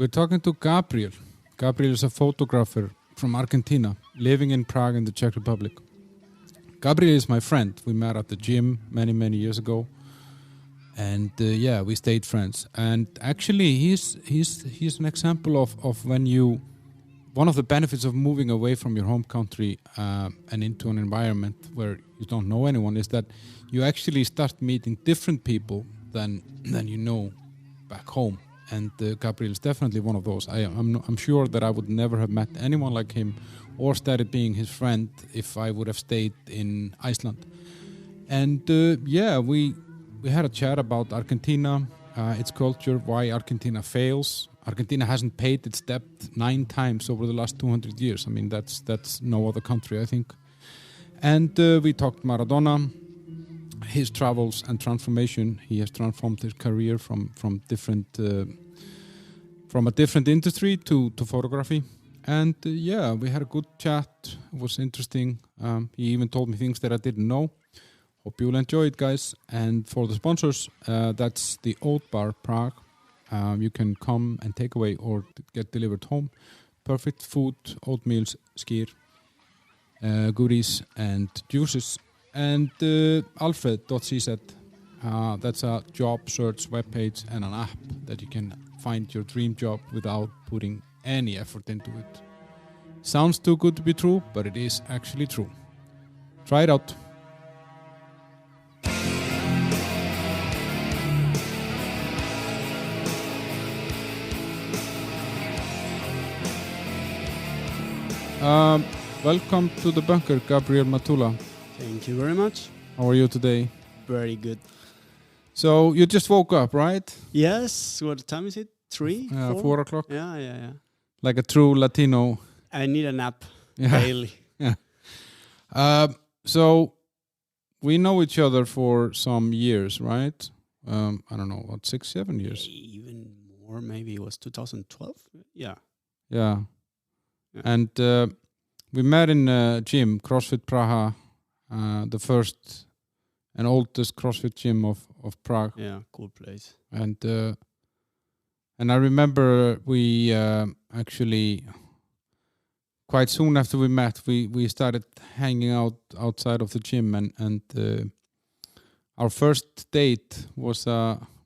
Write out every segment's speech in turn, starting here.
We're talking to Gabriel. Gabriel is a photographer from Argentina, living in Prague in the Czech Republic. Gabriel is my friend. We met at the gym many years ago, and we stayed friends. And actually, he's an example of when you. One of the benefits of moving away from your home country and into an environment where you don't know anyone is that you actually start meeting different people than you know back home. And Gabriel is definitely one of those. I'm sure that I would never have met anyone like him or started being his friend if I would have stayed in Iceland. And we had a chat about Argentina, its culture, why Argentina fails. Argentina hasn't paid its debt 9 times over the last 200 years. I mean, that's no other country, I think. And we talked Maradona, his travels and transformation. He has transformed his career from a different industry to photography. And we had a good chat. It was interesting. He even told me things that I didn't know. Hope you'll enjoy it, guys. And for the sponsors, that's the Oat Bar Prague. You can come and take away or get delivered home. Perfect food, oatmeals, skyr, goodies and juices. And Alfred.cz, that's a job search webpage and an app that you can find your dream job without putting any effort into it. Sounds too good to be true, but it is actually true. Try it out. Welcome to the bunker, Gabriel Matula. Thank you very much. How are you today? Very good. So you just woke up, right? Yes. What time is it? 3? 4 o'clock? Yeah. Like a true Latino. I need a nap daily. Yeah. So we know each other for some years, right? I don't know, what, 6-7 years? Even more, maybe it was 2012. Yeah. And we met in a gym, CrossFit Praha, the first and oldest CrossFit gym of Prague. Yeah, cool place. And I remember we actually quite soon after we met, we started hanging out outside of the gym, and our first date was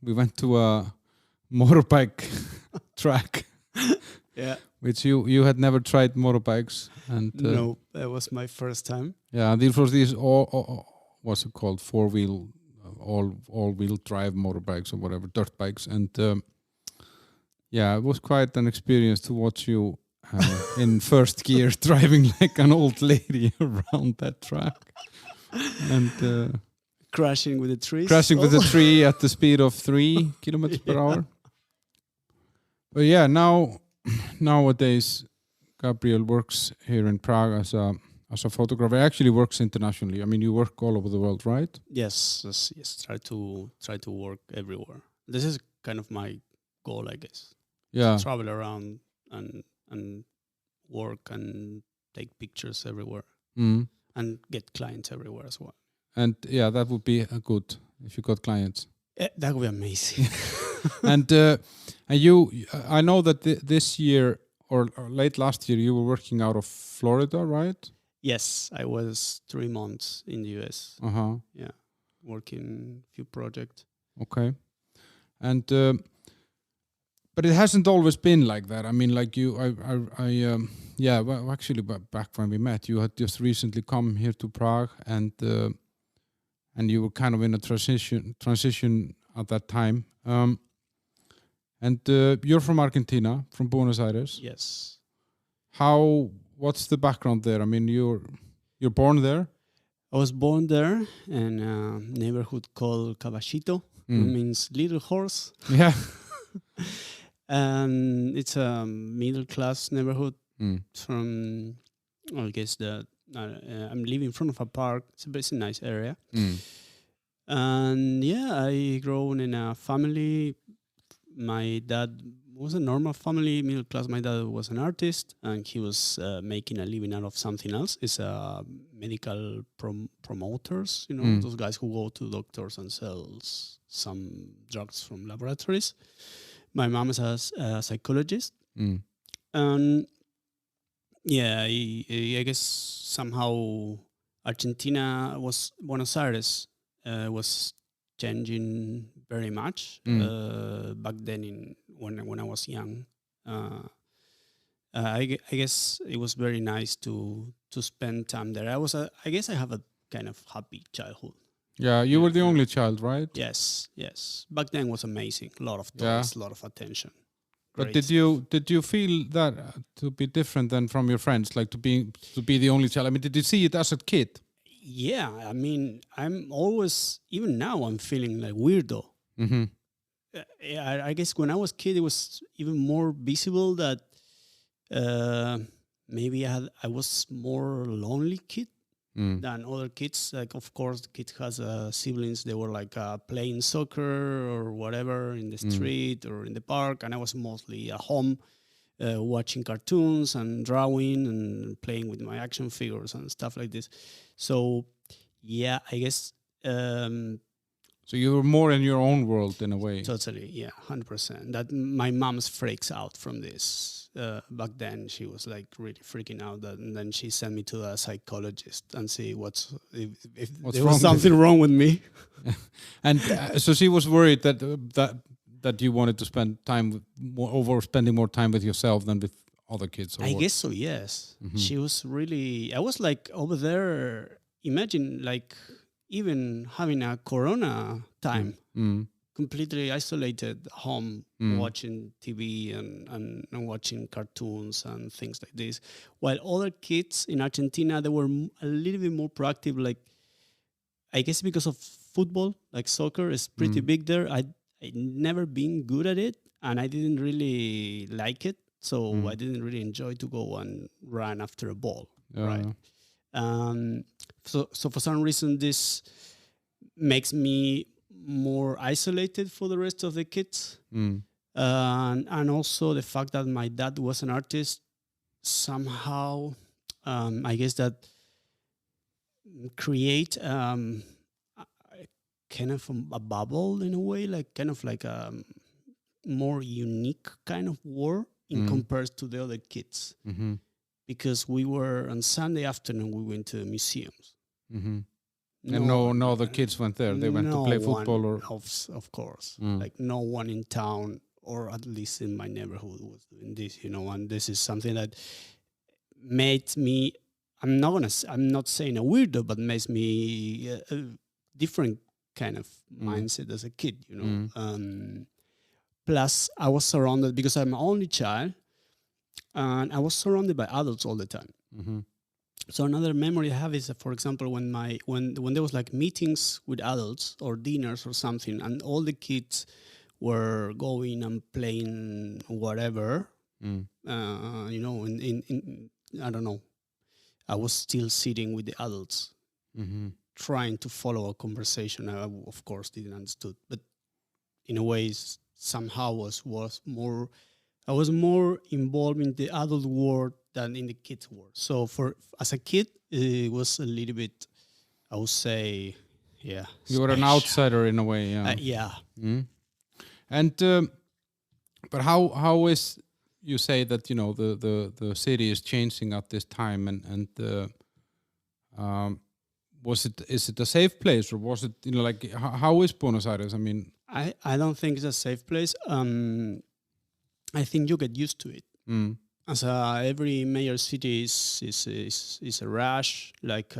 we went to a motorbike track. Yeah. Which you had never tried motorbikes, and no, that was my first time. Yeah, these all what's it called, 4-wheel, all-wheel drive motorbikes or whatever, dirt bikes, and it was quite an experience to watch you in first gear driving like an old lady around that track, and crashing with the trees. Crashing with a tree at the speed of 3 kilometers per hour. But yeah, nowadays, Gabriel works here in Prague as a photographer. He actually works internationally. I mean, you work all over the world, right? Yes. Try to work everywhere. This is kind of my goal, I guess. Yeah. To travel around and work and take pictures everywhere, and get clients everywhere as well. And yeah, that would be good if you got clients. That would be amazing. And I know that this year or late last year you were working out of Florida, right? Yes, I was 3 months in the US. Yeah, working few projects. Okay, and but it hasn't always been like that. I mean, like you, well, actually, back when we met, you had just recently come here to Prague, and you were kind of in a transition at that time. And you're from Argentina, from Buenos Aires. Yes. What's the background there? I mean, you're born there? I was born there in a neighborhood called Caballito. It means little horse. Yeah. And it's a middle class neighborhood. From, I guess I'm living in front of a park. It's a nice area. And I grown in a family. My dad was a normal family, middle class. My dad was an artist, and he was making a living out of something else. It's medical promoters, those guys who go to doctors and sell some drugs from laboratories. My mom is a psychologist. Mm. And yeah, I guess somehow Argentina Buenos Aires was changing very much back then when I was young. I guess it was very nice to spend time there. I guess I have a kind of happy childhood. Yeah, you were the only child, right? Yes. Back then was amazing. A lot of toys, a lot of attention. But Great did you feel that to be different than from your friends, like to be the only child? I mean, did you see it as a kid? Yeah, I mean, I'm always, even now, I'm feeling like weirdo. Mm-hmm. I guess when I was kid, it was even more visible that maybe I was more lonely kid than other kids. Like, of course, the kid has siblings. They were like playing soccer or whatever in the street or in the park, and I was mostly at home watching cartoons and drawing and playing with my action figures and stuff like this. So, yeah, I guess. So you were more in your own world in a way. Totally, yeah, 100%. That my mom's freaks out from this. Back then, she was like really freaking out, and then she sent me to a psychologist and see if there was something wrong with me. And so she was worried that you wanted to spend time spending more time with yourself than with other kids. I guess so. Yes, she was really. I was like over there. Imagine like even having a Corona time. Completely isolated home, watching TV and watching cartoons and things like this. While other kids in Argentina, they were a little bit more proactive. Like, I guess because of football, like soccer is pretty big there. I never been good at it, and I didn't really like it. So I didn't really enjoy to go and run after a ball, right? So for some reason, this makes me more isolated for the rest of the kids. And also the fact that my dad was an artist somehow, I guess that create kind of a bubble in a way, like kind of like a more unique kind of world in compared to the other kids. Because we were on Sunday afternoon, we went to museums. And no other kids went there. They went to play football or of course. Like no one in town, or at least in my neighborhood, was doing this, and this is something that made me, I'm not saying a weirdo, but makes me a different kind of mindset as a kid, Plus I was surrounded, because I'm an only child, and I was surrounded by adults all the time. So another memory I have is, for example, when there was like meetings with adults or dinners or something, and all the kids were going and playing whatever, in I don't know, I was still sitting with the adults, trying to follow a conversation. I, of course, didn't understood, but in a way, somehow I was more involved in the adult world than in the kids' world. So as a kid, it was a little bit, I would say, yeah. You were an outsider in a way, yeah. Yeah. And but how is, you say that the city is changing at this time, and is it a safe place, or was it like how is Buenos Aires? I mean, I don't think it's a safe place. I think you get used to it. As every major city is a rush. Like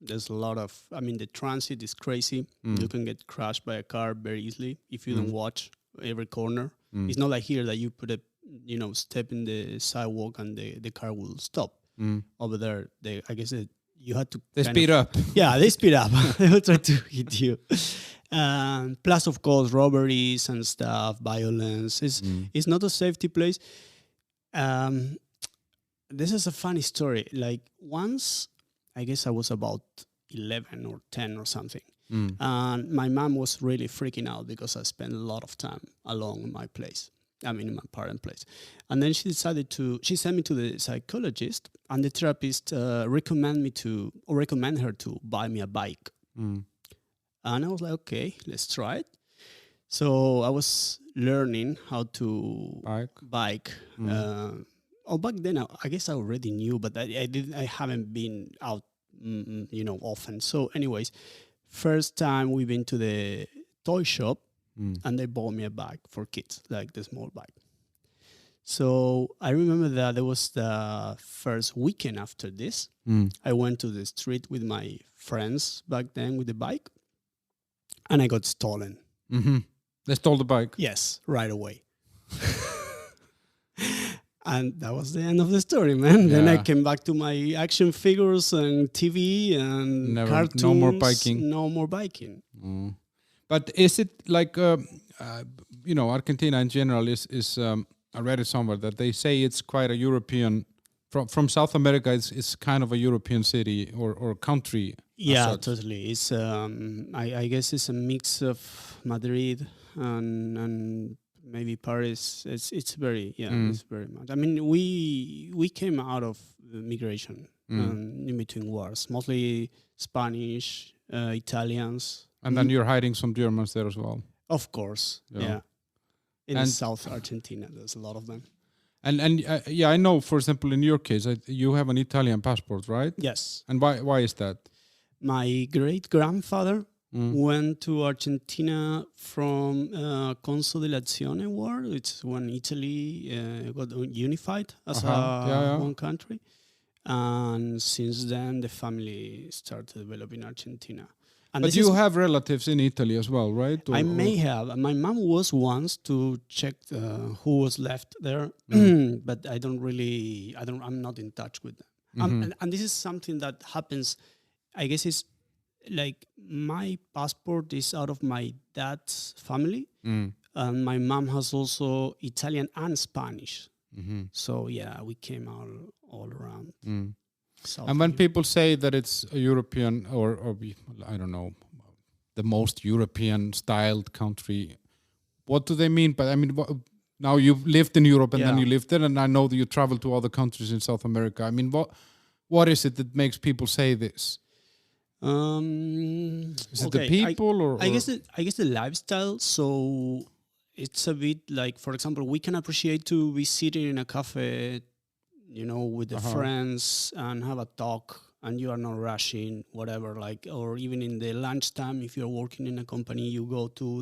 there's a lot of, the transit is crazy. You can get crashed by a car very easily if you don't watch every corner. It's not like here that you put step in the sidewalk and the car will stop. Over there, I guess you had to. They speed up. Yeah, they speed up. They will try to hit you. Plus, of course, robberies and stuff, violence. It's not a safety place. This is a funny story. Like once, I guess I was about 11 or 10 or something. And my mom was really freaking out because I spent a lot of time alone in my place. In my parent place. And then she sent me to the psychologist, and the therapist recommend her to buy me a bike. And I was like, okay, let's try it. So I was learning how to bike. Back then I guess I already knew, but I haven't been out, often. So, anyways, first time we been to the toy shop, and they bought me a bike for kids, like the small bike. So I remember that there was the first weekend after this. I went to the street with my friends back then with the bike, and I got stolen. They stole the bike? Yes, right away. And that was the end of the story, man. Yeah. Then I came back to my action figures and TV and cartoons. No more biking. No more biking. But is it like, Argentina in general is I read it somewhere that they say it's quite a European, from South America, it's kind of a European city or country. Yeah, totally. It's I guess it's a mix of Madrid and maybe Paris. It's very it's very much. I mean, we came out of the migration in between wars, mostly Spanish, Italians, and then you're hiding some Germans there as well. Of course, yeah. In South Argentina, there's a lot of them. And I know. For example, in your case, you have an Italian passport, right? Yes. And why is that? My great-grandfather went to Argentina from Consolidazione War. It's when Italy got unified as one country. And since then, the family started developing Argentina. And but you have relatives in Italy as well, right? I may have. My mom was once to check who was left there, but I'm not in touch with them. And this is something that happens, I guess it's like my passport is out of my dad's family, and my mom has also Italian and Spanish. So yeah, we came all around. And when people say that it's a European or I don't know, the most European styled country, what do they mean? But I mean, now you've lived in Europe and then you lived there, and I know that you travel to other countries in South America. I mean, what is it that makes people say this? Is it the people or I guess the lifestyle. So it's a bit like, for example, we can appreciate to be sitting in a cafe, with the friends and have a talk, and you are not rushing, whatever. Like, or even in the lunchtime, if you're working in a company, you go to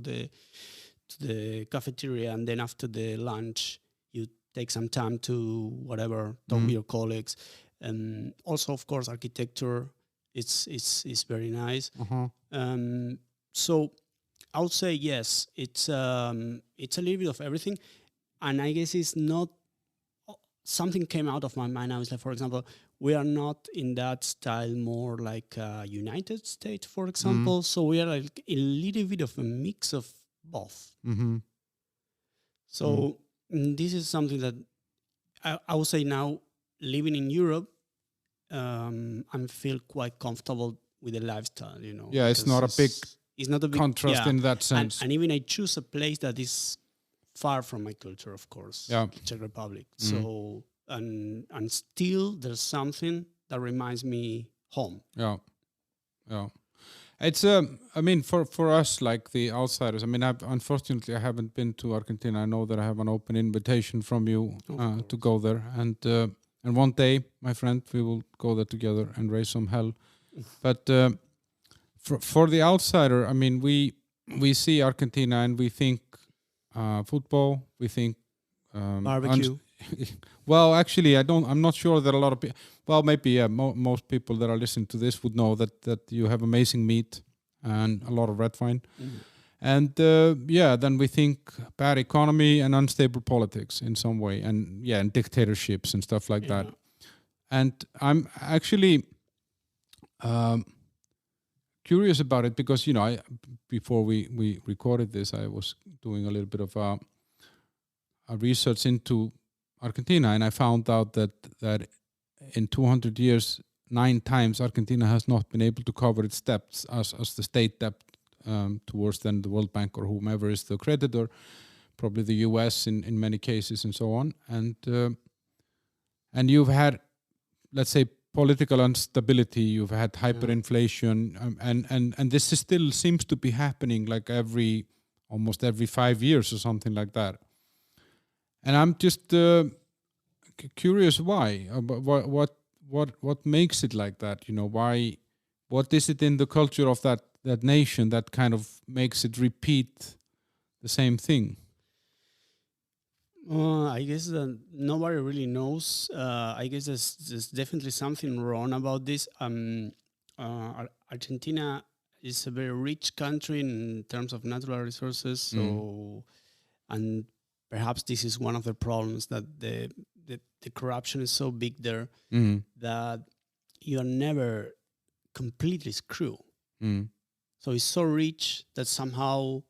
the cafeteria, and then after the lunch, you take some time to whatever talk with your colleagues. And also, of course, architecture. It's very nice. So I would say yes. It's a little bit of everything, and I guess it's not. Something came out of my mind. I was like, for example, we are not in that style more like United States, for example. So we are like a little bit of a mix of both. So this is something that I would say now, living in Europe, I feel quite comfortable with the lifestyle, Yeah, it's not a big contrast in that sense. And even I choose a place that is far from my culture, of course, Czech Republic. So, and still there's something that reminds me home. Yeah. It's, I mean, for us, like the outsiders, I mean, unfortunately, I haven't been to Argentina. I know that I have an open invitation from you to go there. And one day, my friend, we will go there together and raise some hell. But for the outsider, I mean, we see Argentina and we think football, we think barbecue. Well, actually, I'm not sure that a lot of people. Well, maybe most people that are listening to this would know that you have amazing meat and a lot of red wine, and then we think bad economy and unstable politics in some way, and and dictatorships and stuff like that. And I'm actually curious about it because before we recorded this, I was doing a little bit of a research into Argentina, and I found out that in 200 years, 9 times Argentina has not been able to cover its debts as the state debt towards then the World Bank or whomever is the creditor, probably the US in many cases and so on. And you've had, let's say, political instability, you've had hyperinflation, and this still seems to be happening like every almost every 5 years or something like that. And I'm just curious why. What makes it like that? Why? What is it in the culture of that nation that kind of makes it repeat the same thing? I guess that nobody really knows. I guess there's definitely something wrong about this. Argentina is a very rich country in terms of natural resources. So, and perhaps this is one of the problems, that the corruption is so big there that you are never completely screwed. So it's so rich that somehow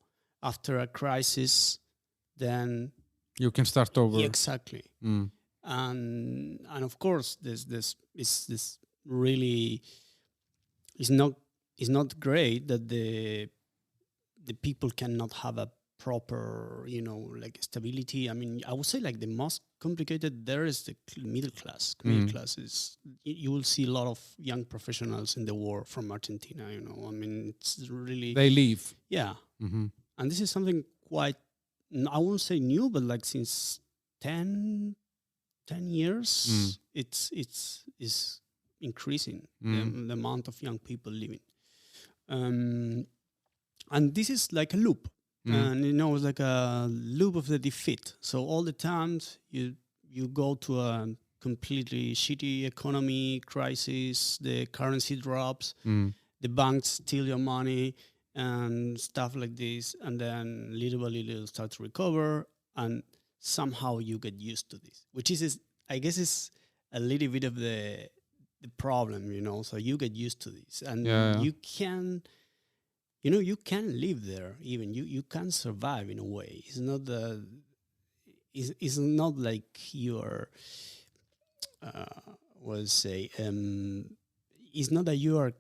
after a crisis, then you can start over. Exactly. And of course, this really is not great that the people cannot have a proper, like stability. I mean, I would say like the most complicated there is the middle class. Middle class is, you will see a lot of young professionals in the war from Argentina. I mean, it's really, they leave. Yeah, and this is something quite, I won't say new, but like since 10 years, it's increasing the amount of young people leaving, and this is like a loop. And it's like a loop of the defeat. So all the times you go to a completely shitty economy crisis, the currency drops, the banks steal your money and stuff like this, and then little by little start to recover, and somehow you get used to this, which is I guess is a little bit of the problem, So you get used to this, and you can. You can live there. Even you can survive in a way. It's not like you're. It's not that you are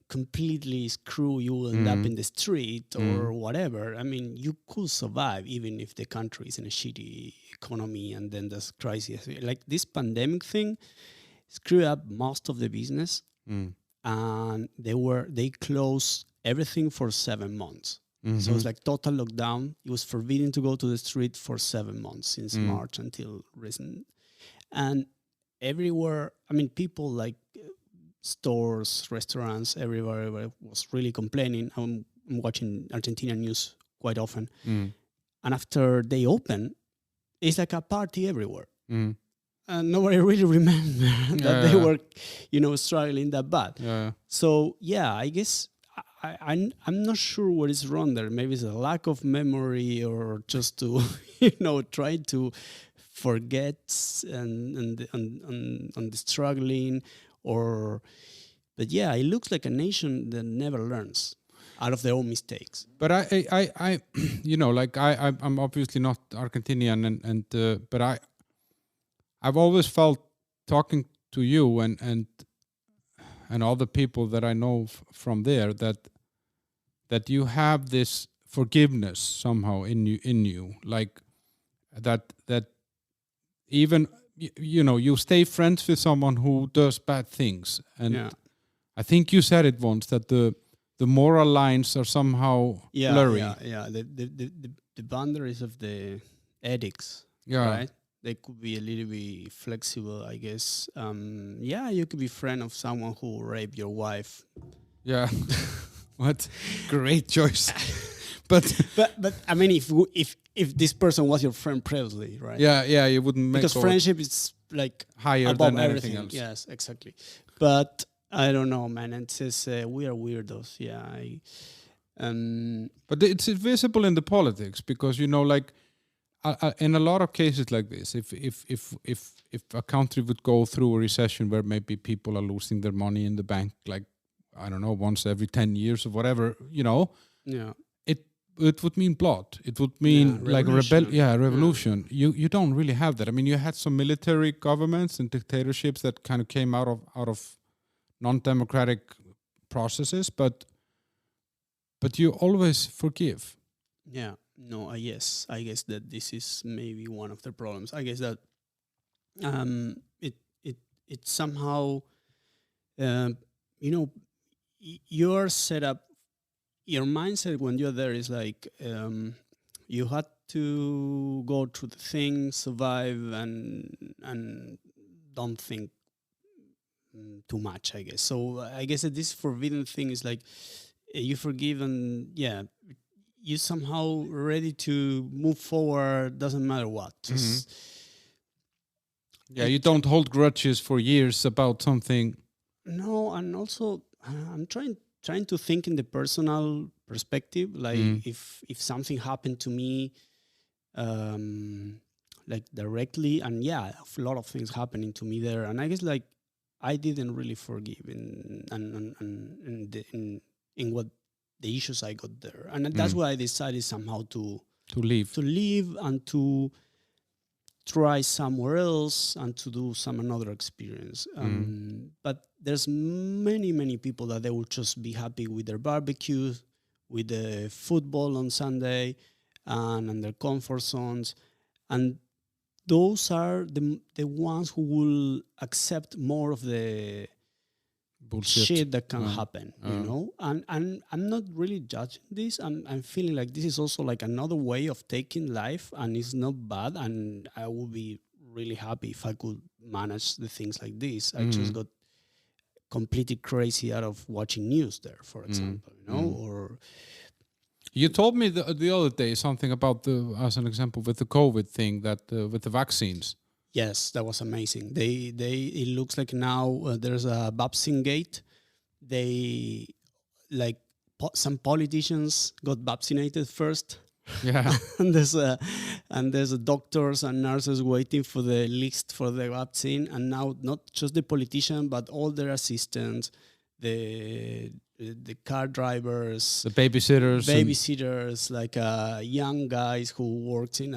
completely screwed. You will end up in the street or whatever. I mean, you could survive even if the country is in a shitty economy, and then there's crisis. Like this pandemic thing screwed up most of the business, and they closed everything for 7 months. So it's like total lockdown. It was forbidden to go to the street for 7 months since March until recent. And everywhere, I mean, people like stores, restaurants, everywhere was really complaining. I'm watching Argentina news quite often. And after they open, it's like a party everywhere. And nobody really remembered that they were, struggling that bad. So, I guess I'm not sure what is wrong there. Maybe it's a lack of memory, or just to, try to forget and the struggling, but it looks like a nation that never learns out of their own mistakes. But I I'm obviously not Argentinian, but I've always felt, talking to you and all the people that I know from there, that you have this forgiveness somehow in you, like that even you stay friends with someone who does bad things, and I think you said it once, that the moral lines are somehow blurry. The boundaries of the ethics, right? They could be a little bit flexible, I guess. You could be friend of someone who raped your wife. Yeah. What great choice. but I mean, if this person was your friend previously, right? Yeah, you wouldn't make, because friendship is like higher above than everything else. Yes, exactly. But I don't know, man. It says we are weirdos. Yeah. But it's visible in the politics, because like in a lot of cases like this, if a country would go through a recession where maybe people are losing their money in the bank, like, I don't know, once every 10 years or whatever, it would mean blood. It would mean like a revolution. You don't really have that. I mean, you had some military governments and dictatorships that kind of came out of non-democratic processes, but you always forgive. Yeah. No, I guess that this is maybe one of the problems. I guess that it somehow you're set up your mindset when you're there is like you had to go through the thing, survive, and don't think too much, I guess. So I guess that this forbidden thing is like you forgive and you somehow ready to move forward. Doesn't matter what. Just you don't hold grudges for years about something. No, and also I'm trying to think in the personal perspective. Like if something happened to me, like directly, and a lot of things happening to me there, and I guess like I didn't really forgive in what the issues I got there, and that's why I decided somehow to leave and to try somewhere else and to do another experience. But there's many people that they will just be happy with their barbecue, with the football on Sunday, and their comfort zones, and those are the ones who will accept more of the bullshit shit that can happen, you know. And I'm not really judging this. I'm feeling like this is also like another way of taking life, and it's not bad. And I would be really happy if I could manage the things like this. I just got completely crazy out of watching news there, for example, you know, or. You told me the other day something about as an example, with the COVID thing, that with the vaccines. Yes, that was amazing. It looks like now there's a vaccine gate. They like some politicians got vaccinated first. Yeah, and there's doctors and nurses waiting for the list for the vaccine. And now not just the politician, but all their assistants, the car drivers, the babysitters, like young guys who worked in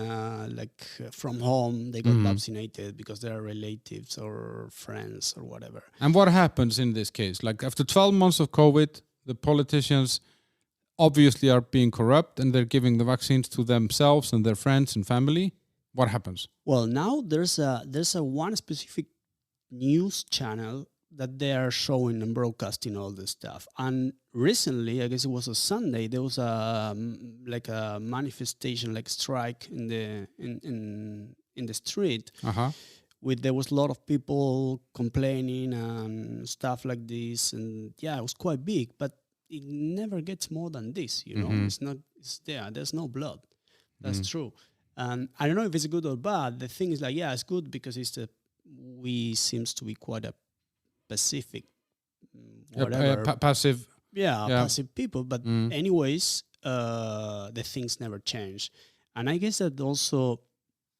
from home. They got vaccinated because they are relatives or friends or whatever. And what happens in this case? Like after 12 months of COVID, the politicians obviously are being corrupt and they're giving the vaccines to themselves and their friends and family. What happens? Well, now there's a one specific news channel that they are showing and broadcasting all this stuff. And recently, I guess it was a Sunday, there was a manifestation, like strike in the street. There was a lot of people complaining and stuff like this, and it was quite big, but it never gets more than this, you know. There's no blood. That's true. And I don't know if it's good or bad. The thing is like, it's good because we seems to be quite a Pacific, whatever, passive. Passive people. But anyways, the things never change, and I guess that also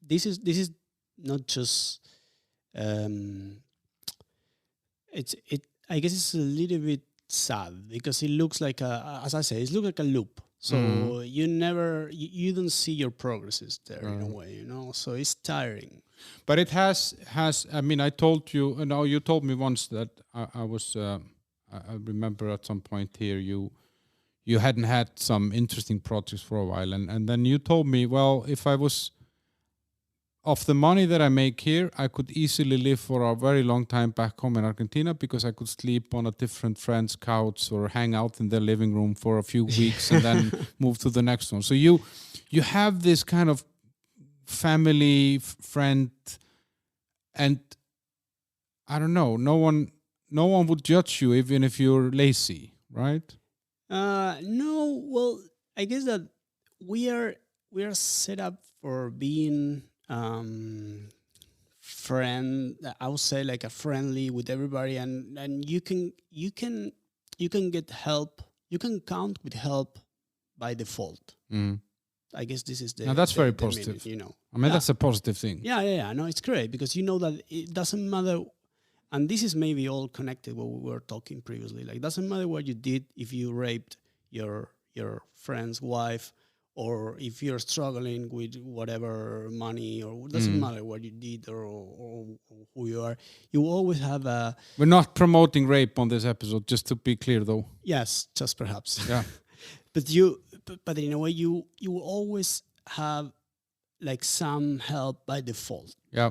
this is not just. I guess it's a little bit sad because it looks like as I say, it looks like a loop. So you don't see your progresses there in a way, you know. So it's tiring. But it has. I mean, I told you. No, you told me once that I was. I remember at some point here you hadn't had some interesting projects for a while, and then you told me, well, if I was of the money that I make here, I could easily live for a very long time back home in Argentina because I could sleep on a different friend's couch or hang out in their living room for a few weeks and then move to the next one. So you have this kind of family, friend, and I don't know, no one would judge you even if you're lazy, right? No, well, I guess that we are set up for being I would say like a friendly with everybody, and you can get help. You can count with help by default. I guess this is now that's very positive. Minute, you know, I mean that's a positive thing. Yeah. No, it's great because you know that it doesn't matter, and this is maybe all connected what we were talking previously. Like, doesn't matter what you did if you raped your friend's wife, or if you're struggling with whatever money, or it doesn't matter what you did or who you are, you always have a... We're not promoting rape on this episode, just to be clear, though. Yes, just perhaps. Yeah. But in a way, you will always have like some help by default. Yeah.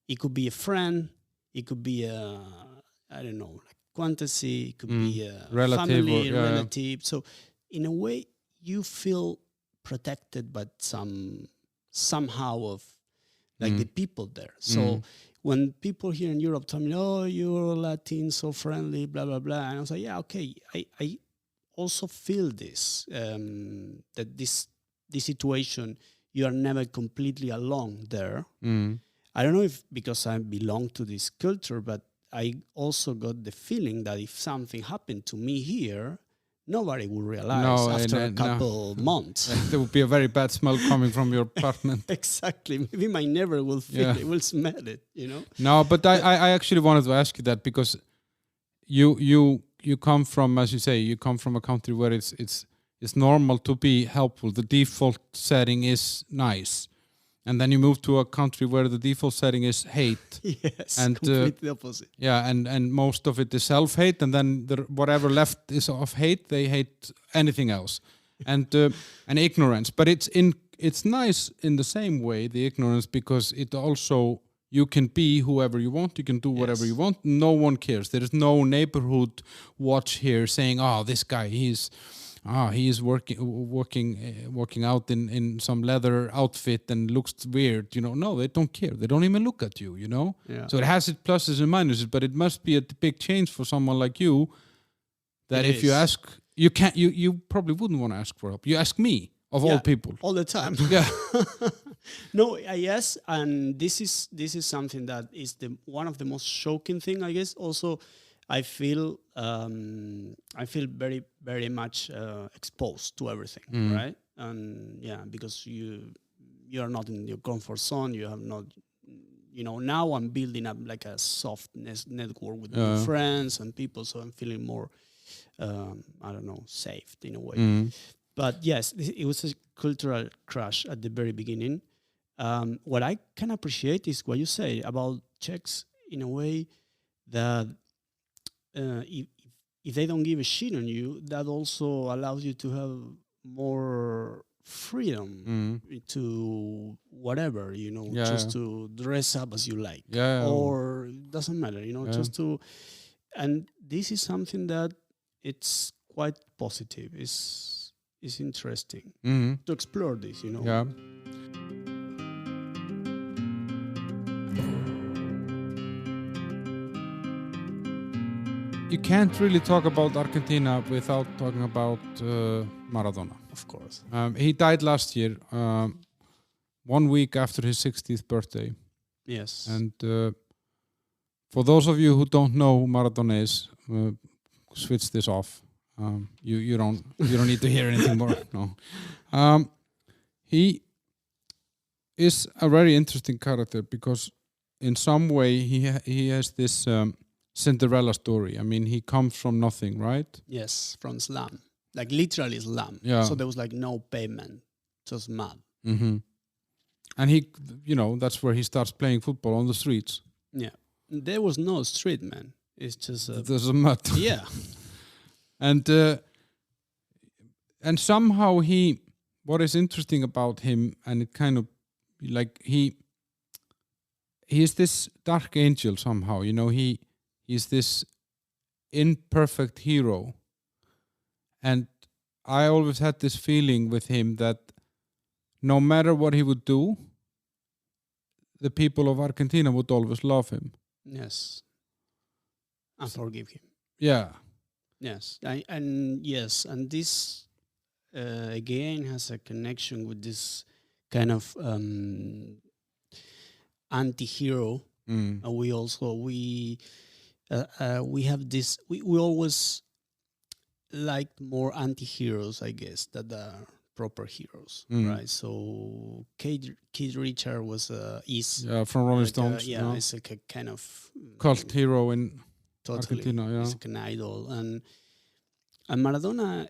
It could be a friend. It could be I don't know, like fantasy. It could be a relative family, relative. So in a way you feel protected by somehow of like the people there. So when people here in Europe tell me, "Oh, you're Latin, so friendly, blah blah blah," and I was like, "Yeah, okay." I also feel this that this situation, you are never completely alone there. I don't know if because I belong to this culture, but I also got the feeling that if something happened to me here, nobody would realize after a couple months. There would be a very bad smell coming from your apartment. Exactly. Maybe my neighbor will feel it, will smell it, you know? No, but I actually wanted to ask you that because you come from, as you say, you come from a country where it's normal to be helpful. The default setting is nice. And then you move to a country where the default setting is hate. Yes, and completely opposite. Yeah, and most of it is self-hate, and then whatever left is of hate, they hate anything else, and ignorance. But it's nice in the same way, the ignorance, because it also, you can be whoever you want, you can do whatever you want. No one cares. There is no neighborhood watch here saying, "Oh, this guy, he's working out in some leather outfit and looks weird," No, they don't care. They don't even look at you, Yeah. So it has its pluses and minuses, but it must be a big change for someone like you that if you ask, you probably wouldn't want to ask for help. You ask me, of all people. All the time. Yeah. No, yes, and this is something that is one of the most shocking thing, I guess. Also, I feel very, very much exposed to everything, right? And because you are not in your comfort zone. You have not, now I'm building up like a softness network with my friends and people, so I'm feeling more, I don't know, safe in a way. But yes, it was a cultural crash at the very beginning. What I can appreciate is what you say about Czechs in a way that if they don't give a shit on you, that also allows you to have more freedom to whatever, just to dress up as you like. Or it doesn't matter, just to... And this is something that it's quite positive. It's interesting to explore this, Yeah. You can't really talk about Argentina without talking about Maradona. Of course. He died last year, 1 week after his 60th birthday. Yes. And for those of you who don't know who Maradona is, switch this off. You don't need to hear anything more. No. He is a very interesting character because in some way he has this Cinderella story. I mean, he comes from nothing, right? Yes, from slum. Like literally slum. Yeah. So there was like no payment, just mud. Mm-hmm. And he, that's where he starts playing football on the streets. Yeah. There was no street, man. It's just... There's a mud. Yeah. And somehow what is interesting about him, and it kind of, like, he is this dark angel somehow, he's this imperfect hero. And I always had this feeling with him that no matter what he would do, the people of Argentina would always love him. Yes. And forgive him. Yeah. Yes. And this again has a connection with this kind of anti-hero. And we have this, we always liked more anti-heroes, I guess, that are proper heroes, right? So Kid Richard was from Rolling Stones. It's like a kind of cult hero in totally Argentina. Yeah, it's like an idol, and Maradona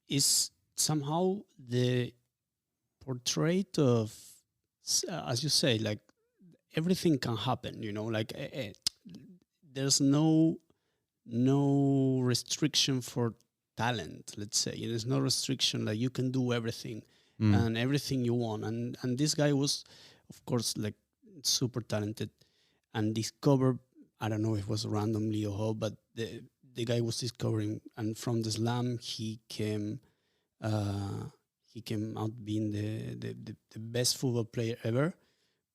is somehow the portrait of, as you say, like everything can happen. Like there's no restriction for talent, let's say. There's no restriction, like you can do everything and everything you want. And this guy was, of course, like super talented and discovered, I don't know if it was randomly or how, but the guy was discovering, and from the slum he came he came out being the best football player ever,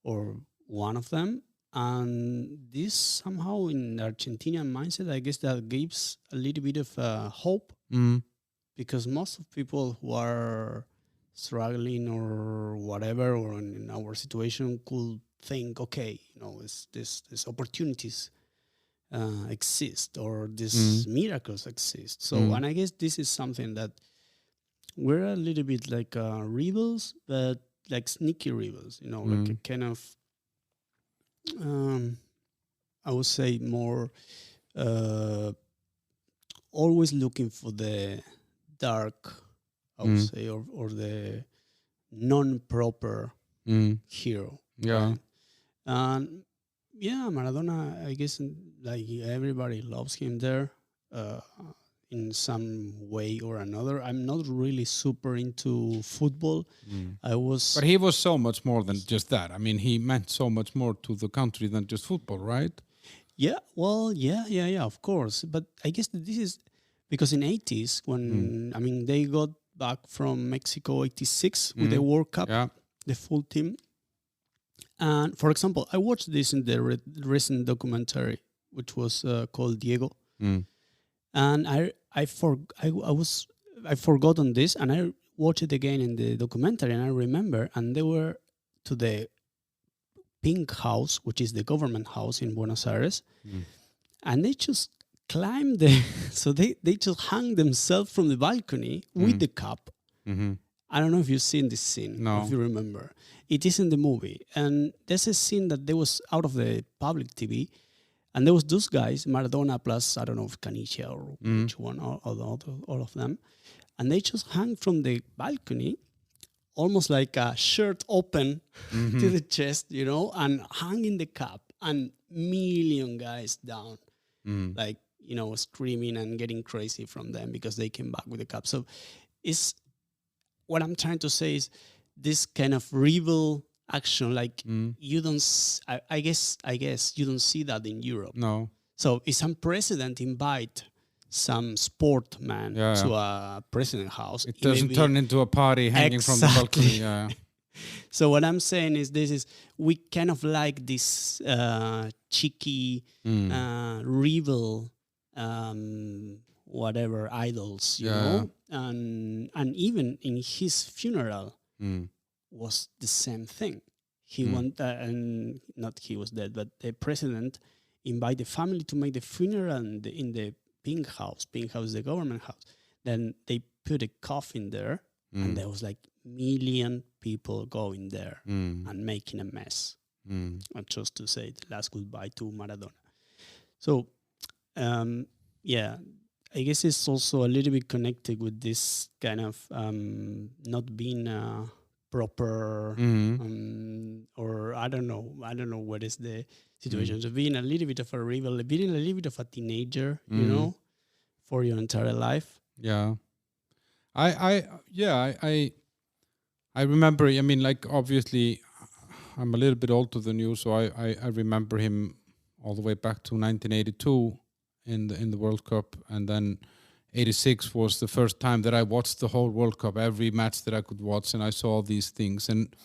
or one of them. And this somehow in the Argentinian mindset, I guess that gives a little bit of hope, because most of people who are struggling or whatever, or in our situation, could think, okay, this opportunities exist, or these miracles exist. So, and I guess this is something that we're a little bit like rebels, but like sneaky rebels, like a kind of, I would say more always looking for the dark, I would say, or the non-proper hero. Yeah. Right? And yeah, Maradona, I guess, like everybody loves him there. In some way or another. I'm not really super into football. But he was so much more than just that. I mean, he meant so much more to the country than just football, right? Yeah, well, yeah, of course. But I guess that this is because in 80s, when, I mean, they got back from Mexico 86 with the World Cup, the full team. And for example, I watched this in the recent documentary, which was called Diego. And I forgot on this, and I watched it again in the documentary, and I remember, and they were to the Pink House, which is the government house in Buenos Aires, and they just climbed so they just hung themselves from the balcony with the cup. I don't know if you've seen this scene, if you remember. It is in the movie, and there's a scene that there was out of the public TV. And there was those guys, Maradona plus, I don't know if Canicia or which one, all of them. And they just hung from the balcony, almost like a shirt open to the chest, and hung in the cup. And million guys down, like, screaming and getting crazy from them because they came back with the cup. So what I'm trying to say is this kind of rebel action, like you don't, I guess you don't see that in Europe. No. So it's unprecedented invite some sportman to a president house. It doesn't turn into a party hanging from the balcony. Yeah. So what I'm saying is we kind of like this cheeky rebel whatever idols, you know, and even in his funeral. Was the same thing. He wanted, and not he was dead, but the president invited the family to make the funeral in the Pink House. Pink House is the government house. Then they put a coffin there, and there was like million people going there and making a mess, and just to say the last goodbye to Maradona. So, I guess it's also a little bit connected with this kind of not being proper, or I don't know what is the situation. So being a little bit of a rebel, being a little bit of a teenager, for your entire life. Yeah, I remember. I mean, like obviously, I'm a little bit older than you, so I remember him all the way back to 1982 in the World Cup, and then 86 was the first time that I watched the whole World Cup, every match that I could watch, and I saw all these things. And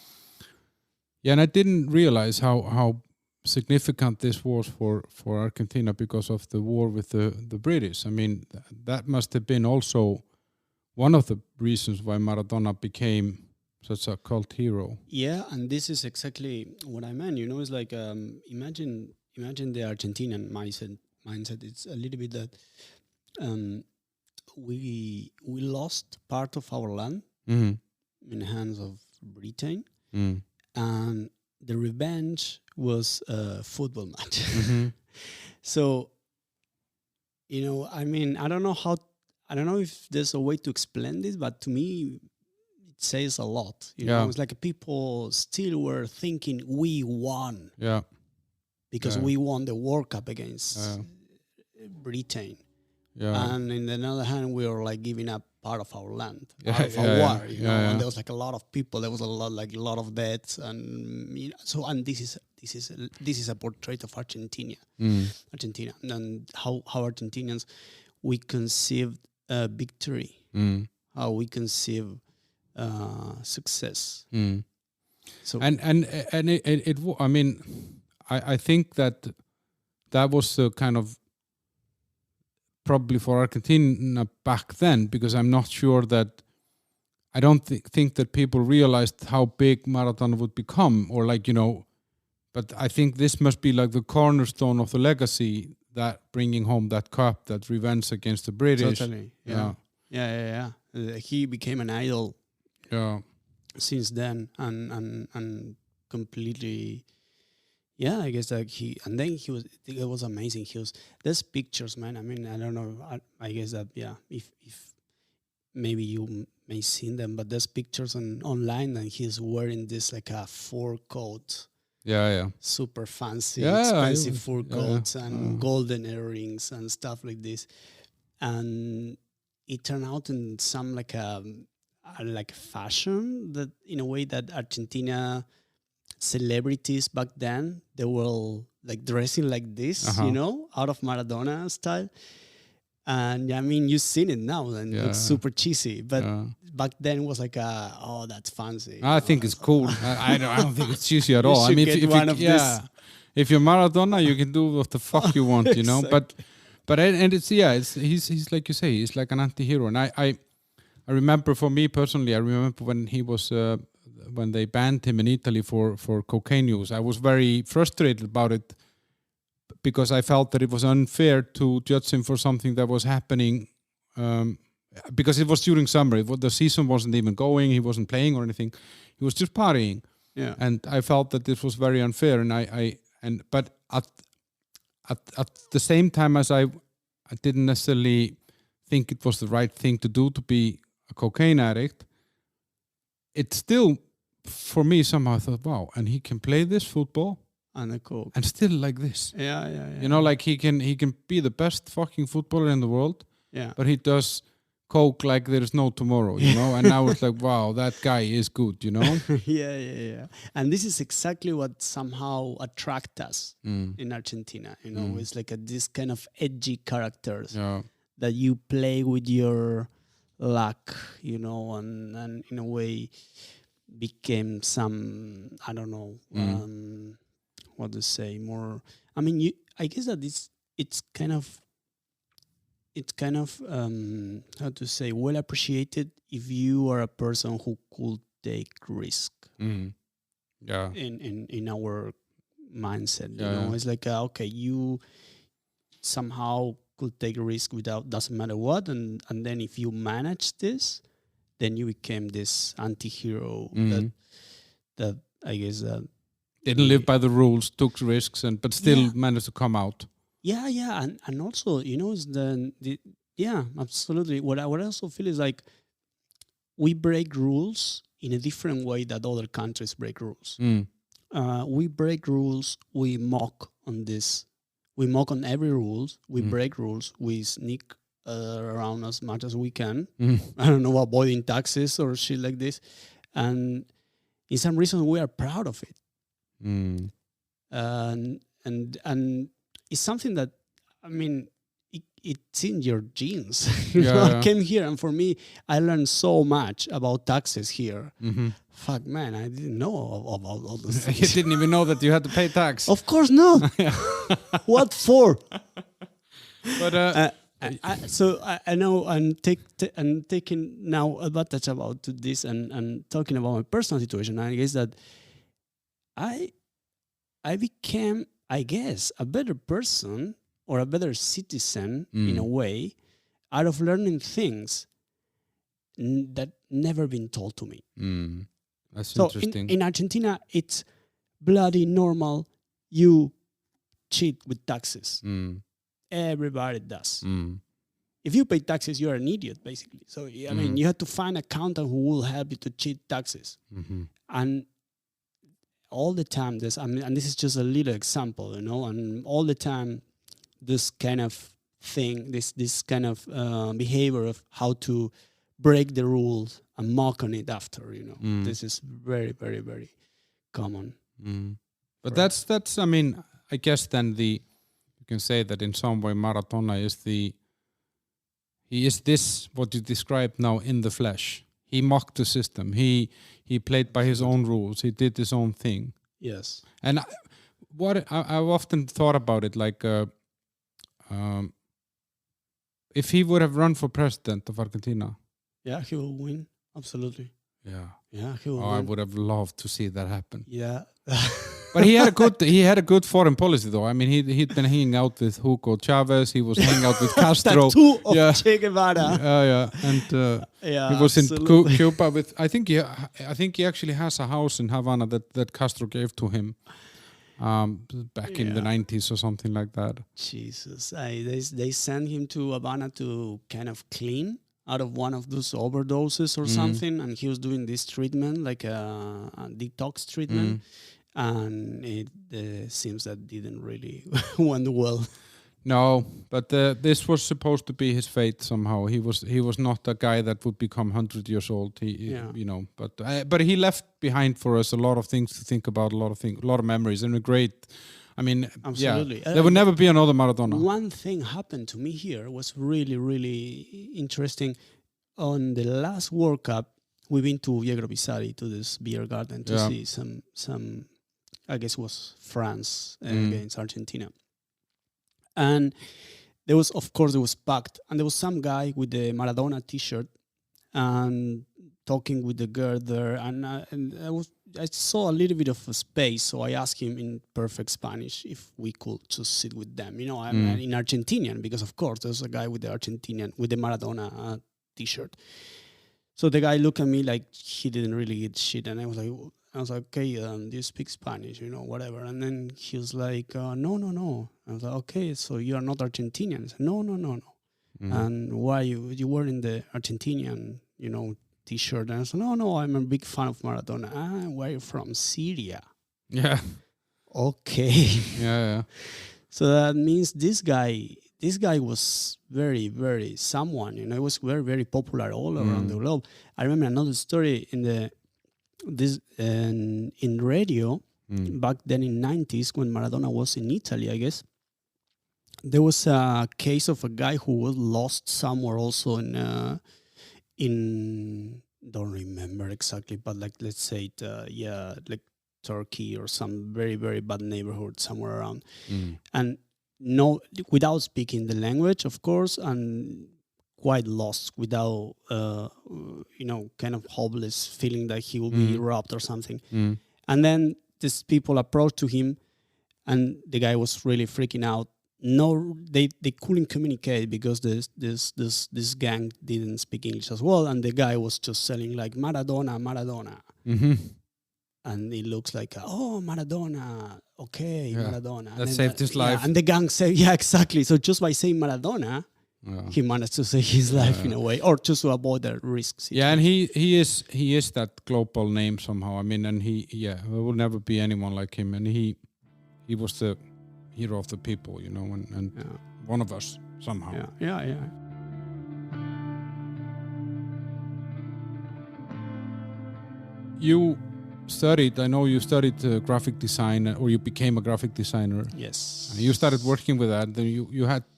I didn't realize how significant this was for Argentina because of the war with the British. I mean, that must have been also one of the reasons why Maradona became such a cult hero. Yeah, and this is exactly what I meant. It's like imagine the Argentinian mindset. It's a little bit that we lost part of our land in the hands of Britain, and the revenge was a football match. So, I mean, I don't know if there's a way to explain this, but to me, it says a lot. It's like people still were thinking we won. Yeah. Because we won the World Cup against Britain. Yeah. And in the other hand, we were like giving up part of our land, part of our war, and there was like a lot of people, there was a lot of deaths, and so, and this is a portrait of Argentina, and how Argentinians we conceived victory, how we conceive success. So And I mean, I think that was kind of probably for Argentina back then, because I'm not sure that I don't think that people realized how big Maradona would become, or like, but I think this must be like the cornerstone of the legacy, that bringing home that cup, that revenge against the British. totally, yeah. He became an idol. Yeah. Since then, and completely, I guess like it was amazing. There's pictures, man. I mean, I don't know. I guess that if maybe you may seen them, but there's pictures online, and he's wearing this like a fur coat. Yeah. Super fancy, expensive fur coats and golden earrings and stuff like this, and it turned out in some like fashion, that in a way that Argentina celebrities back then, they were like dressing like this, out of Maradona style. And I mean, you've seen it now, and it's super cheesy. But back then, it was like, that's fancy. I think it's cool. I don't think it's cheesy at all. I mean, if you're Maradona, you can do what the fuck you want, Exactly. But he's like you say, he's like an anti-hero. And I remember, for me personally, when he was when they banned him in Italy for cocaine use. I was very frustrated about it, because I felt that it was unfair to judge him for something that was happening, because it was during summer. The season wasn't even going. He wasn't playing or anything. He was just partying. Yeah. And I felt that this was very unfair. But at the same time, as I didn't necessarily think it was the right thing to do, to be a cocaine addict, it still, for me, somehow I thought, wow, and he can play this football and a coke and still like this. Yeah. Like he can be the best fucking footballer in the world. Yeah. But he does coke like there is no tomorrow, And now it's like, wow, that guy is good, Yeah. And this is exactly what somehow attract us in Argentina. It's like this kind of edgy characters that you play with your luck, and in a way became some, I don't know, what to say, more. I mean, I guess that it's kind of how to say, well appreciated if you are a person who could take risk. Yeah. In our mindset, Yeah. It's like okay, you somehow could take a risk without, doesn't matter what, and then if you manage this, then you became this anti-hero that I guess that didn't live by the rules, took risks, but still managed to come out. Yeah, and also, it's absolutely. What I also feel is like we break rules in a different way that other countries break rules. We break rules. We mock on this. We mock on every rules. We break rules. We sneak around as much as we can. I don't know, avoiding taxes or shit like this. And in some reason, we are proud of it. And it's something that, I mean, it's in your genes. I came here, and for me, I learned so much about taxes here. Fuck, man, I didn't know about all those things. You didn't even know that you had to pay tax. Of course not. What for? But so I know, and taking now advantage about to this and talking about my personal situation. I guess that I became, I guess, a better person or a better citizen in a way, out of learning things that never been told to me. That's so interesting. In Argentina, it's bloody normal. You cheat with taxes. Everybody does. If you pay taxes, you're an idiot, basically. So, I mean, you have to find an accountant who will help you to cheat taxes. And all the time, and this is just a little example, and all the time, this kind of thing, this kind of behavior of how to break the rules and mock on it after, this is very, very, very common. But that's, I mean, I guess then you can say that in some way Maradona is he He is this what you described now in the flesh. He mocked the system. He played by his own rules. He did his own thing. Yes. And I've often thought about it, like if he would have run for president of Argentina. Yeah, he will win. Absolutely. Yeah. Yeah, he will win. I would have loved to see that happen. Yeah. But he had a good foreign policy, though. I mean, he'd been hanging out with Hugo Chavez. He was hanging out with Castro. Tattoo of Che Guevara. Yeah. And he was absolutely. in Cuba with. I think he actually has a house in Havana that Castro gave to him back in the 90s or something like that. Jesus, they sent him to Havana to kind of clean out of one of those overdoses or something, and he was doing this treatment, like a detox treatment. And it seems that didn't really went well. No, but this was supposed to be his fate somehow. He was not a guy that would become 100 years old. But he left behind for us a lot of things to think about, a lot of memories, and a great. I mean, absolutely. There would never be another Maradona. One thing happened to me here was really, really interesting. On the last World Cup, we've been to Yegrovisari, to this beer garden, to see some. I guess it was France against Argentina. And it was packed. And there was some guy with the Maradona t-shirt and talking with the girl there. And I saw a little bit of a space. So I asked him in perfect Spanish if we could just sit with them. You know, I'm in Argentinian because, of course, there's a guy with the Maradona t-shirt. So the guy looked at me like he didn't really get shit. And I was like, okay, do you speak Spanish, whatever. And then he was like, no. I was like, okay, so you are not Argentinian. He said, no. And why you wearing the Argentinian, T-shirt? And I said, no, I'm a big fan of Maradona. Where are you from? Syria. Yeah. Okay. Yeah. So that means this guy was very, very someone, it was very, very popular all around the globe. I remember another story in radio back then in 90s when Maradona was in Italy, I guess. There was a case of a guy who was lost somewhere also in don't remember exactly, but like let's say like Turkey or some very, very bad neighborhood somewhere around. And no, without speaking the language, of course, and quite lost, without kind of hopeless, feeling that he will be robbed or something. And then these people approached to him, and the guy was really freaking out. No, they couldn't communicate because this gang didn't speak English as well, and the guy was just selling like Maradona. And it looks like, Maradona, okay, Maradona. That saved his life. And the gang said, exactly. So just by saying Maradona, he managed to save his life in a way, or just to avoid the risks. Yeah, and he is that global name somehow. I mean, and there will never be anyone like him. And he was the hero of the people, and one of us somehow. Yeah. I know you studied graphic design, or you became a graphic designer. Yes. And you started working with that. Then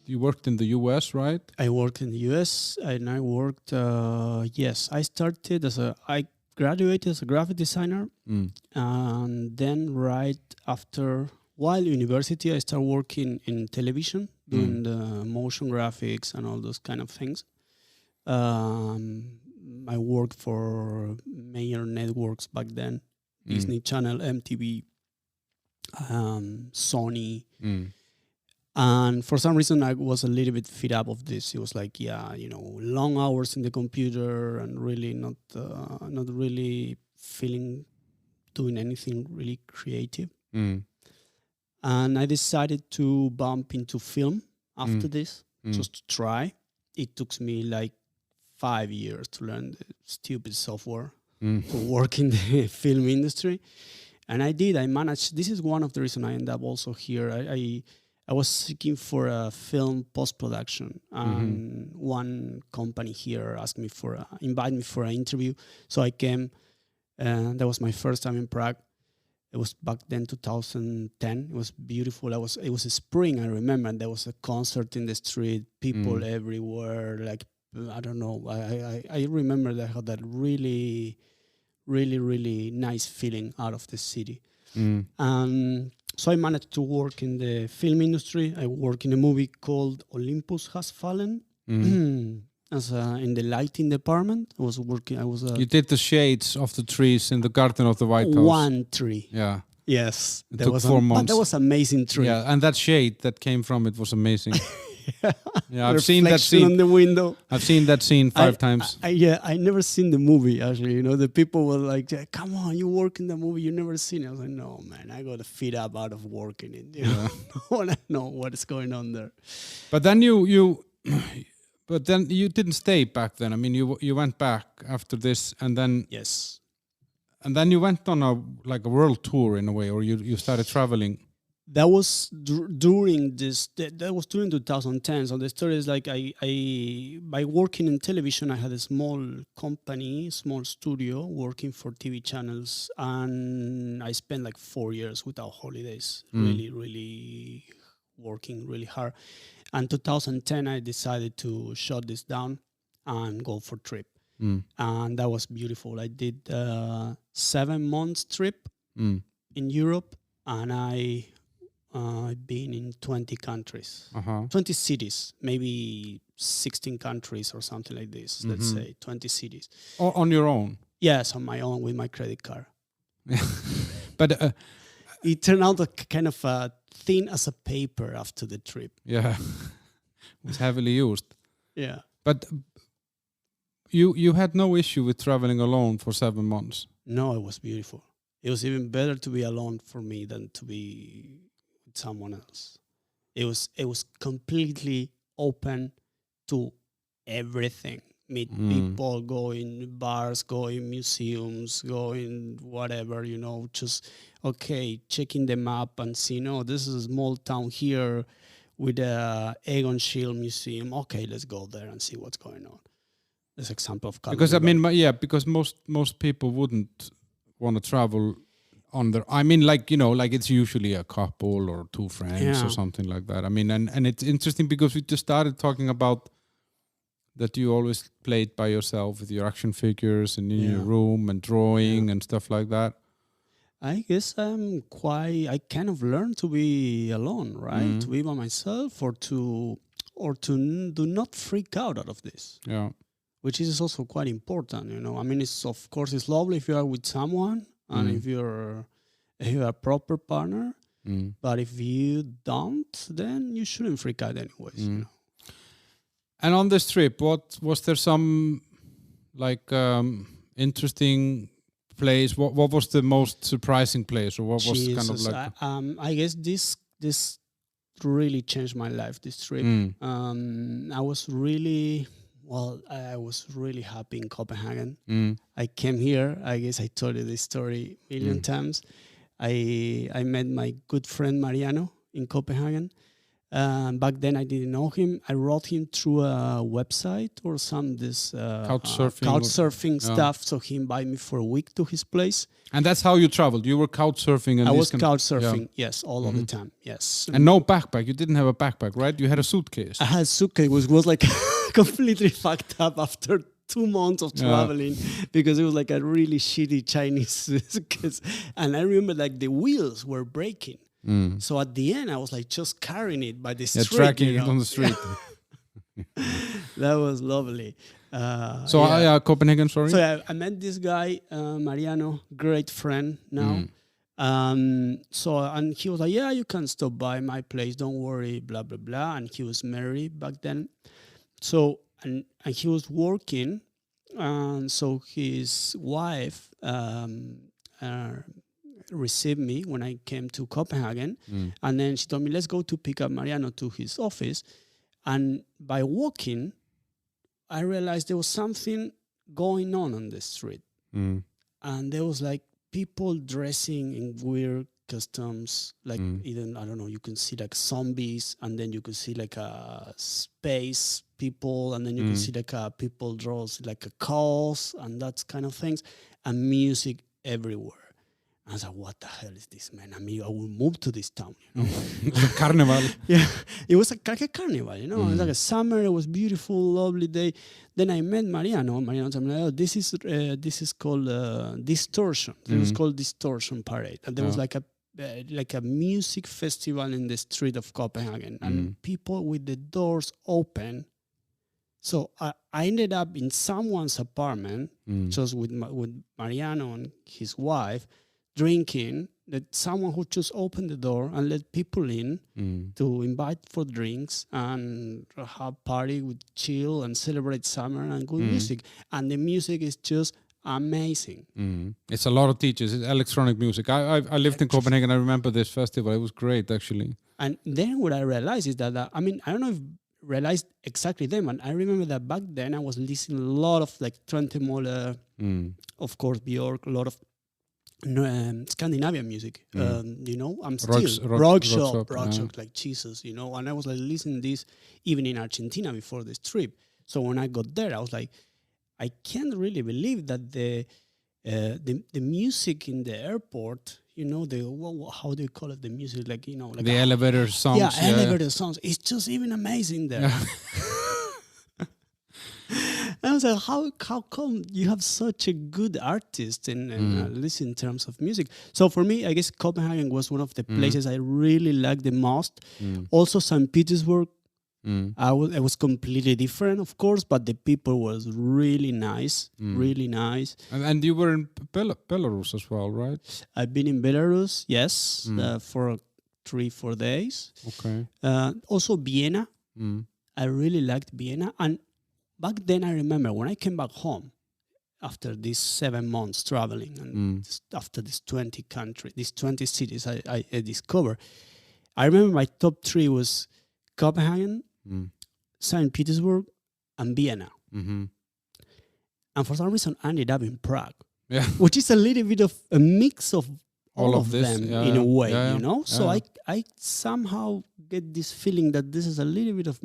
you worked in the US, right? I worked in the US, and I worked. I graduated as a graphic designer, and then right after, while university, I started working in television, doing the motion graphics and all those kind of things. I worked for major networks back then. Disney Channel, MTV, Sony. And for some reason, I was a little bit fed up of this. It was like, long hours in the computer and really not really doing anything really creative. And I decided to bump into film after this, just to try. It took me like 5 years to learn the stupid software to work in the film industry. And I did. I managed. This is one of the reasons I ended up also here. I was seeking for a film post-production. And one company here asked me invited me for an interview. So I came, and that was my first time in Prague. It was back then, 2010. It was beautiful. It was a spring, I remember. And there was a concert in the street, people everywhere, like I don't know. I remember that I had that really, really, really nice feeling out of the city. So I managed to work in the film industry. I work in a movie called Olympus Has Fallen. As in the lighting department. I was working. You did the shades of the trees in the garden of the White House. One tree. Yeah. Yes. It took 4 months. But that was amazing tree. Yeah, and that shade that came from it was amazing. Yeah, I've Reflection seen that scene on the window. I've seen that scene 5 times. I never seen the movie actually. You know, the people were like, "Come on, you work in the movie, you never seen it." I was like, "No, man, I got to feed up out of working it. You know, I want to know what is going on there." But then but then you didn't stay back then. I mean, you went back after this, and then yes, and then you went on a world tour in a way, or you started traveling. That was during this. That was during 2010. So the story is like I by working in television, I had a small company, small studio working for TV channels, and I spent like 4 years without holidays. Really, really working really hard. And 2010, I decided to shut this down and go for trip, and that was beautiful. I did 7 months trip in Europe, and I've been in 20 countries, 20 cities, maybe 16 countries or something like this. Let's say 20 cities. On your own? Yes, on my own with my credit card. But it turned out kind of thin as a paper after the trip. Yeah, it was heavily used. Yeah. But you had no issue with traveling alone for 7 months? No, it was beautiful. It was even better to be alone for me than to be with someone else. It was completely open to everything. Meet people, go in bars, go in museums, go in whatever, you know, just, okay, checking the map and see, no, this is a small town here with a Egon Schiele museum. Okay, let's go there and see what's going on. This example of because I mean, because most people wouldn't want to travel on their. I mean, like, you know, like it's usually a couple or 2 friends or something like that. I mean, and it's interesting because we just started talking about that you always played by yourself with your action figures and in your room and drawing and stuff like that. I guess I kind of learned to be alone, right? To be by myself or to do not freak out of this. Yeah. Which is also quite important, you know. I mean, it's of course it's lovely if you are with someone and if you're a proper partner, but if you don't, then you shouldn't freak out anyways, you know. And on this trip, what was there some like interesting place? What was the most surprising place, or what was kind of like? I guess this really changed my life. This trip, I was really happy in Copenhagen. I came here. I guess I told you this story a million times. I met my good friend Mariano in Copenhagen. Back then I didn't know him. I wrote him through a website or couchsurfing stuff. So he invited me for a week to his place. And that's how you traveled? You were couchsurfing? I was couchsurfing, yes, all of the time, yes. And no backpack? You didn't have a backpack, right? You had a suitcase? I had a suitcase, which was like completely fucked up after 2 months of traveling because it was like a really shitty Chinese suitcase. And I remember like the wheels were breaking. So at the end, I was like just carrying it by the street. Dragging it on the street. That was lovely. Copenhagen, sorry. So I met this guy, Mariano, great friend now. And he was like, yeah, you can stop by my place. Don't worry, blah, blah, blah. And he was married back then. So, and he was working. And so his wife, received me when I came to Copenhagen, and then she told me, let's go to pick up Mariano to his office. And by walking, I realized there was something going on the street. And there was like people dressing in weird costumes, like even, I don't know, you can see like zombies, and then you could see like a space people, and then you can see like people draws like a calls and that kind of things, and music everywhere. I was like, what the hell is this, man? I mean, I will move to this town, you know. Carnival. Yeah, it was like a carnival, you know. It was like a summer. It was beautiful, lovely day. Then I met Mariano. Mariano told me, oh, this is called Distortion. It was called Distortion Parade, and there was like a music festival in the street of Copenhagen, and people with the doors open. So I ended up in someone's apartment, just with Mariano and his wife, drinking. That someone who just opened the door and let people in to invite for drinks and have party with chill and celebrate summer and good music. And the music is just amazing. It's a lot of teachers. It's electronic music. I lived in Copenhagen. I remember this festival. It was great, actually. And then what I realized is that, I mean, I don't know if realized exactly then, and I remember that back then I was listening a lot of like Trentemøller, of course, Björk, a lot of Scandinavian music. You know, I'm still rock shop, like Jesus, you know. And I was like listening to this even in Argentina before this trip. So when I got there, I was like, I can't really believe that the music in the airport, you know, how do you call it? The music, like, you know, like the elevator songs. Yeah, elevator songs. It's just even amazing there. Yeah. And I was like, how come you have such a good artist in at least in terms of music? So for me, I guess Copenhagen was one of the places I really liked the most. Also, St. Petersburg. It was completely different, of course, but the people was really nice, really nice. And you were in Belarus as well, right? I've been in Belarus, yes, for 3-4 days. Okay. Also Vienna. I really liked Vienna. And back then I remember when I came back home after these 7 months traveling and after these 20 countries, these 20 cities I discovered, I remember my top 3 was Copenhagen, St. Petersburg, and Vienna. And for some reason, I ended up in Prague, which is a little bit of a mix of all of them in a way, you know? So I somehow get this feeling that this is a little bit of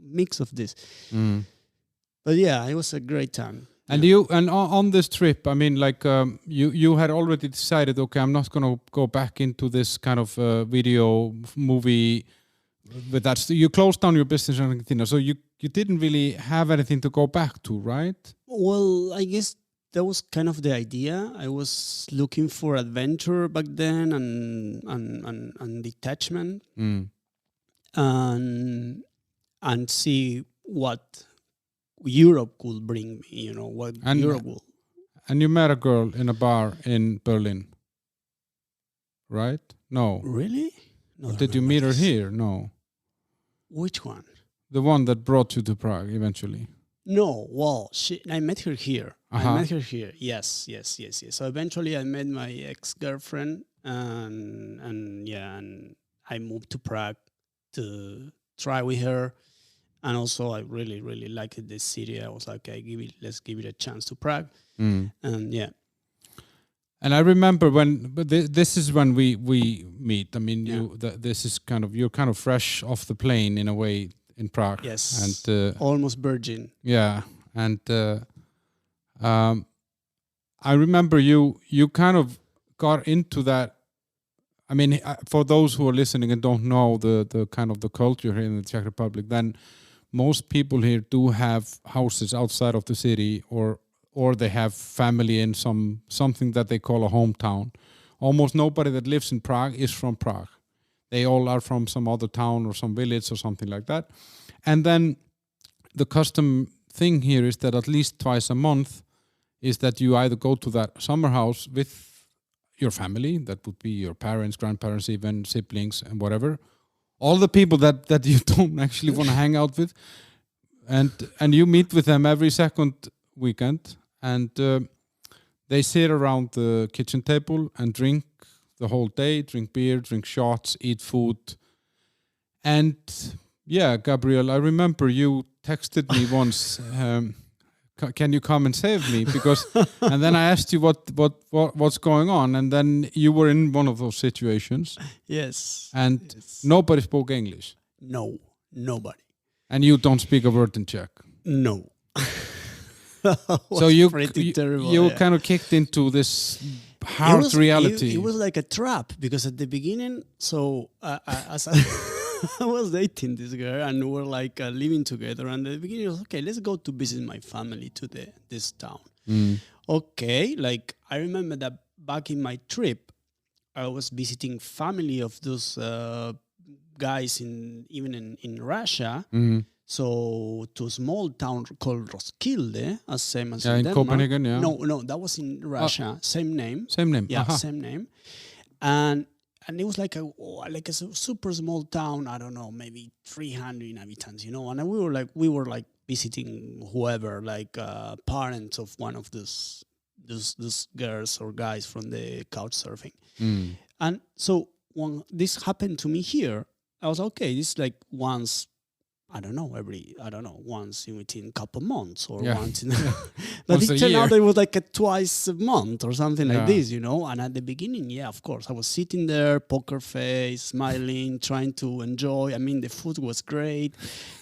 mix of this. But yeah, it was a great time. And on this trip, I mean, like you had already decided, okay, I'm not going to go back into this kind of video movie. But that's you closed down your business in Argentina, so you didn't really have anything to go back to, right? Well, I guess that was kind of the idea. I was looking for adventure back then and detachment, and see what Europe could bring me. You know what Europe will. And you met a girl in a bar in Berlin, right? No, really? No, did you meet her here? No. Which one? The one that brought you to Prague eventually. No, well, I met her here. I met her here. Yes. So eventually I met my ex-girlfriend and I moved to Prague to try with her. And also I really, really liked this city. I was like, okay, let's give it a chance to Prague. And yeah. And I remember this is when we meet. I mean, this is you're kind of fresh off the plane in a way in Prague. Yes, and almost virgin. Yeah, and I remember you kind of got into that. I mean, for those who are listening and don't know the kind of the culture here in the Czech Republic, then most people here do have houses outside of the city or they have family in something that they call a hometown. Almost nobody that lives in Prague is from Prague. They all are from some other town or some village or something like that. And then the custom thing here is that at least twice a month is that you either go to that summer house with your family, that would be your parents, grandparents, even siblings and whatever. All the people that you don't actually want to hang out with. And you meet with them every second weekend. And they sit around the kitchen table and drink the whole day, drink beer, drink shots, eat food. And yeah, Gabriel, I remember you texted me once, can you come and save me? Because, and then I asked you what's going on. And then you were in one of those situations. Yes. And nobody spoke English. No, nobody. And you don't speak a word in Czech. No. So you kind of kicked into this hard reality. It was like a trap because at the beginning, so as I was dating this girl and we were like living together, and at the beginning it was okay. Let's go to visit my family to this town. Okay, like I remember that back in my trip, I was visiting family of those guys even in Russia. So to a small town called Roskilde, as same as in in Denmark. Copenhagen, yeah. No, that was in Russia. Same name. Same name. Yeah, same name. And it was like a super small town. I don't know, maybe 300 inhabitants, you know. And we were like visiting whoever, like parents of one of those girls or guys from the couch surfing. And so when this happened to me here, I was okay. This is like once. Once in within a couple months or once in but it turned out it was like twice a month or something like this, you know. And at the beginning, of course, I was sitting there, poker face, smiling, trying to enjoy. I mean, the food was great.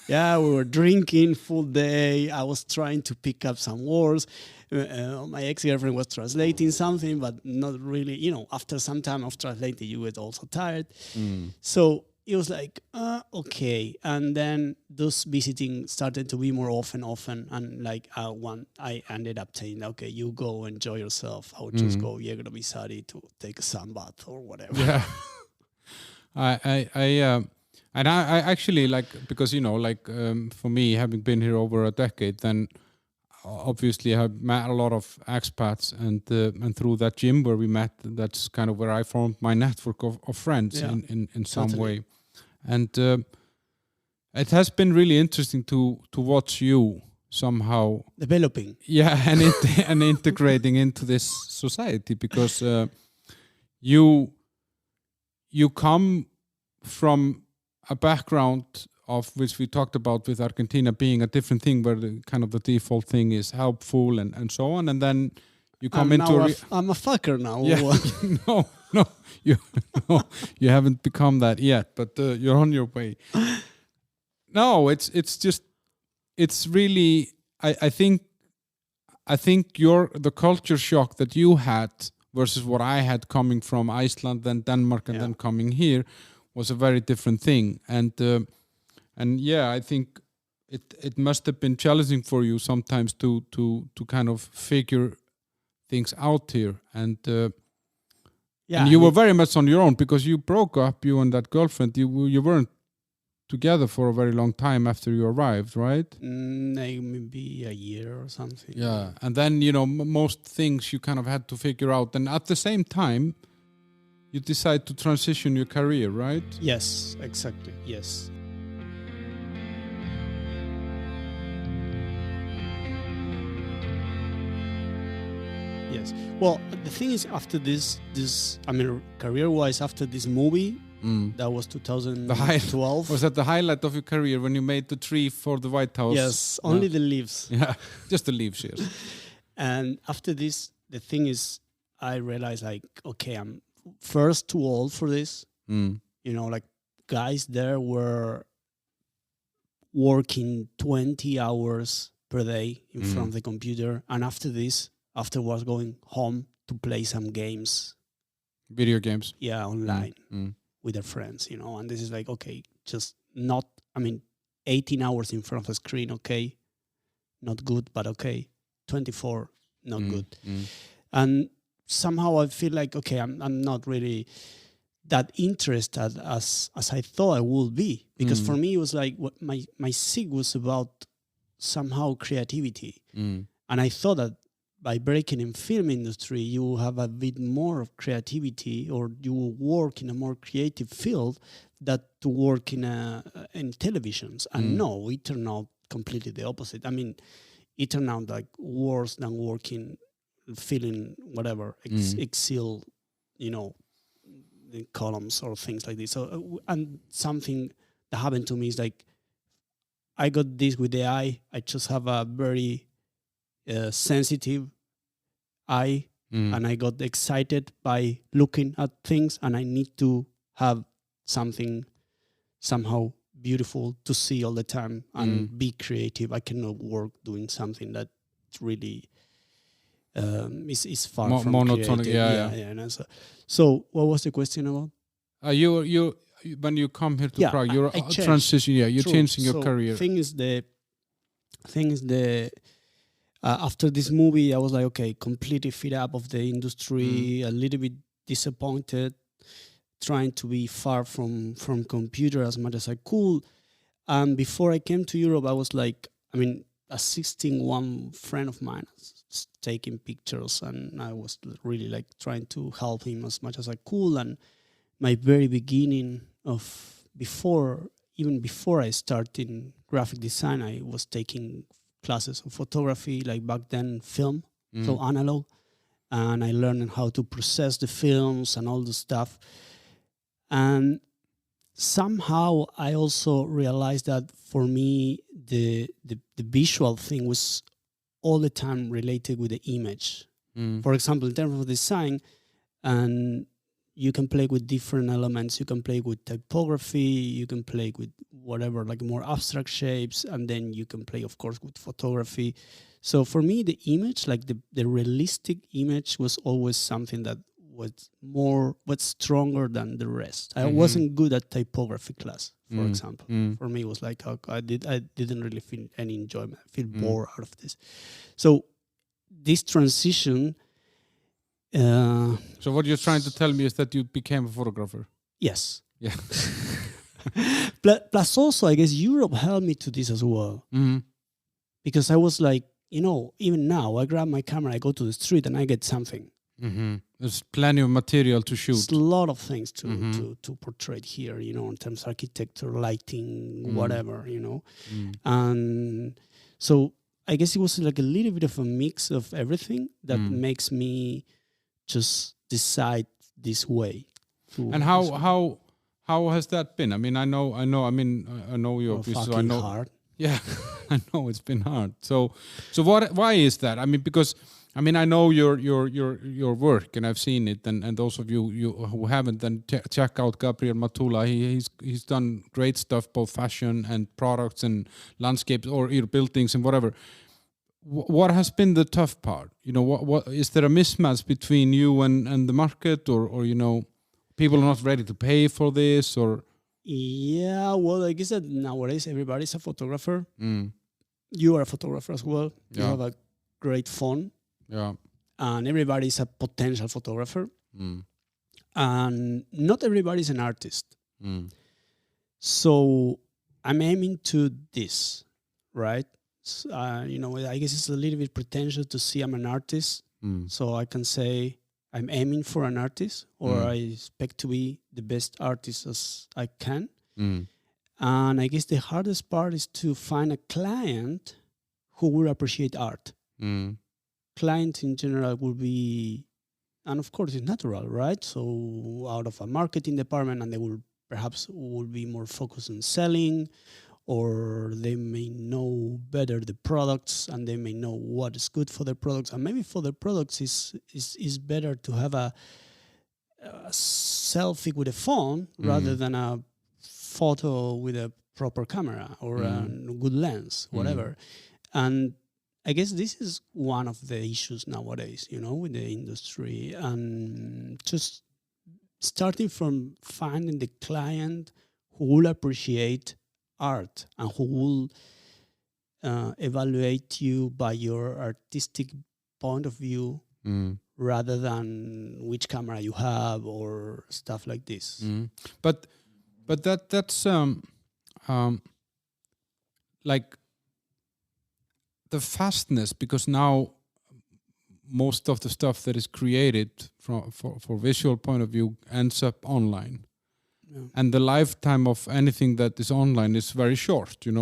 Yeah, we were drinking full day. I was trying to pick up some words. My ex-girlfriend was translating something, but not really, you know, after some time of translating, you get also tired. So it was like, okay. And then those visiting started to be more often. And like I ended up saying, okay, you go enjoy yourself. I would just go Jägerdavisari to take a sunbath or whatever. Yeah. And I actually like, because, you know, like for me, having been here over a decade, then obviously I have met a lot of expats, and through that gym where we met, that's kind of where I formed my network of friends in some way. And it has been really interesting to watch you somehow developing. Yeah, and integrating into this society, because you come from a background of which we talked about with Argentina being a different thing, where the kind of the default thing is helpful and so on, and then you come I'm a fucker now. Yeah, you haven't become that yet, but you're on your way. No, it's really I think the culture shock that you had versus what I had coming from Iceland, then Denmark, and then coming here was a very different thing. And I think it must have been challenging for you sometimes to kind of figure things out here. And and you were very much on your own, because you broke up, you and that girlfriend. You weren't together for a very long time after you arrived, right? Maybe a year or something. Yeah, and then, you know, most things you kind of had to figure out. And at the same time, you decide to transition your career, right? Yes, exactly. Yes. Yes. Well, the thing is, after this, I mean, career-wise, after this movie, that was 2012. Was that the highlight of your career, when you made the tree for the White House? Yes, only the leaves. Yeah, just the leaves, yes. And after this, the thing is, I realized, like, okay, I'm first too old for this. You know, like, guys there were working 20 hours per day in front of the computer. And afterwards going home to play some games. Video games? Yeah, online with their friends, you know. And this is like, okay, just not, 18 hours in front of a screen, okay, not good, but okay. 24, not good. And somehow I feel like, okay, I'm not really that interested as I thought I would be. Because for me, it was like, what my SIG was about somehow creativity. And I thought that by breaking in film industry, you will have a bit more of creativity, or you will work in a more creative field than to work in televisions. And no, it turned out completely the opposite. I mean, it turned out like worse than working, filling whatever, Excel, you know, the columns or things like this. So, and something that happened to me is like, I got this with the eye. I just have a very sensitive eye, and I got excited by looking at things, and I need to have something somehow beautiful to see all the time and be creative. I cannot work doing something that's really is far from monotonic. creative. Yeah. And so what was the question about? You when you come here to Prague, you're transition. Yeah, you're True. changing your career. Thing is after this movie, I was like, okay, completely fed up of the industry, a little bit disappointed, trying to be far from computer as much as I could. And before I came to Europe, I was like, assisting one friend of mine, taking pictures, and I was really like trying to help him as much as I could. And my very beginning of before I started in graphic design, I was taking classes of photography, like back then film, so analog, and I learned how to process the films and all the stuff. And somehow I also realized that for me the visual thing was all the time related with the image. For example, in terms of design, and you can play with different elements. You can play with typography, you can play with whatever, like more abstract shapes, and then you can play, of course, with photography. So for me, the image, like the realistic image, was always something that was stronger than the rest. I wasn't good at typography class, for example. For me, it was like I didn't really feel any enjoyment. I feel bored out of this. So this transition. So what you're trying to tell me is that you became a photographer? Yes. Yeah. Plus also, I guess Europe helped me to this as well. Because I was like, even now, I grab my camera, I go to the street, and I get something. There's plenty of material to shoot. There's a lot of things to portray here, in terms of architecture, lighting, whatever, And so I guess it was like a little bit of a mix of everything that makes me just decide this way. And how has that been? I know you obviously. So I know. Hard. Yeah, I know it's been hard. So why is that? Because I know your work, and I've seen it, and those of you who haven't, then check out Gabriel Matula. He's done great stuff, both fashion and products and landscapes or buildings and whatever. What has been the tough part? What is there a mismatch between you and the market, or people are not ready to pay for this, or? Yeah, well, I guess that nowadays everybody's a photographer. You are a photographer as well. You have a great phone. Yeah. And everybody's a potential photographer. And not everybody's an artist. So I'm aiming to this, right? I guess it's a little bit pretentious to see I'm an artist. So I can say I'm aiming for an artist, or I expect to be the best artist as I can. And I guess the hardest part is to find a client who will appreciate art. Clients in general will be, and of course it's natural, right? So out of a marketing department, and they will be more focused on selling, or they may know better the products, and they may know what is good for their products. And maybe for their products is better to have a selfie with a phone rather than a photo with a proper camera or a good lens, whatever. And I guess this is one of the issues nowadays, with the industry, and just starting from finding the client who will appreciate art and who will evaluate you by your artistic point of view rather than which camera you have or stuff like this. But that's like the fastness, because now most of the stuff that is created for visual point of view ends up online. And the lifetime of anything that is online is very short. You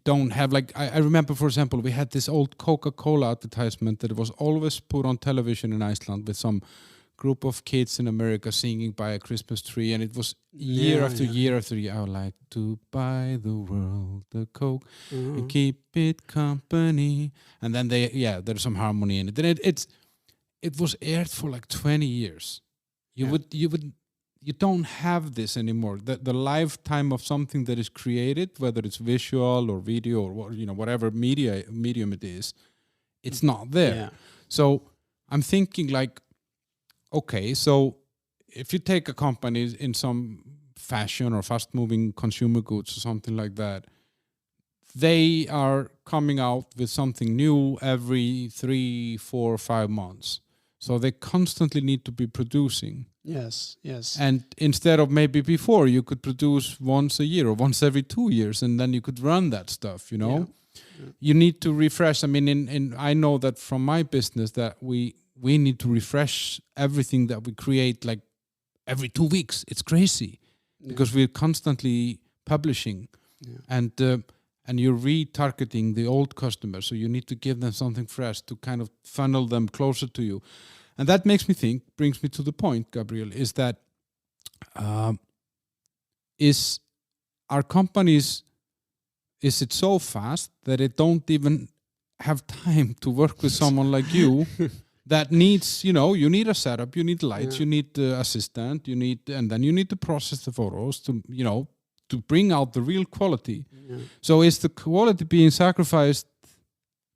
don't have, like, I remember, for example, we had this old Coca-Cola advertisement that was always put on television in Iceland with some group of kids in America singing by a Christmas tree, and it was year after year after year. I would like to buy the world a Coke and keep it company. And then there's some harmony in it. Then it was aired for like 20 years. You don't have this anymore. The lifetime of something that is created, whether it's visual or video or whatever medium it is it's not there. Yeah. So I'm thinking like, okay, so if you take a company in some fashion or fast-moving consumer goods or something like that, they are coming out with something new every 3, 4, 5 months. So they constantly need to be producing. Yes. And instead of maybe before, you could produce once a year or once every 2 years, and then you could run that stuff, you know? Yeah. You need to refresh. I mean, I know that from my business that we need to refresh everything that we create like every 2 weeks. It's crazy because we're constantly publishing and you're retargeting the old customers. So you need to give them something fresh to kind of funnel them closer to you. And that brings me to the point, Gabriel, is that is our companies, is it so fast that it don't even have time to work with someone like you that needs, you need a setup, you need lights, you need the assistant, and then you need to process the photos to, to bring out the real quality. Yeah. So is the quality being sacrificed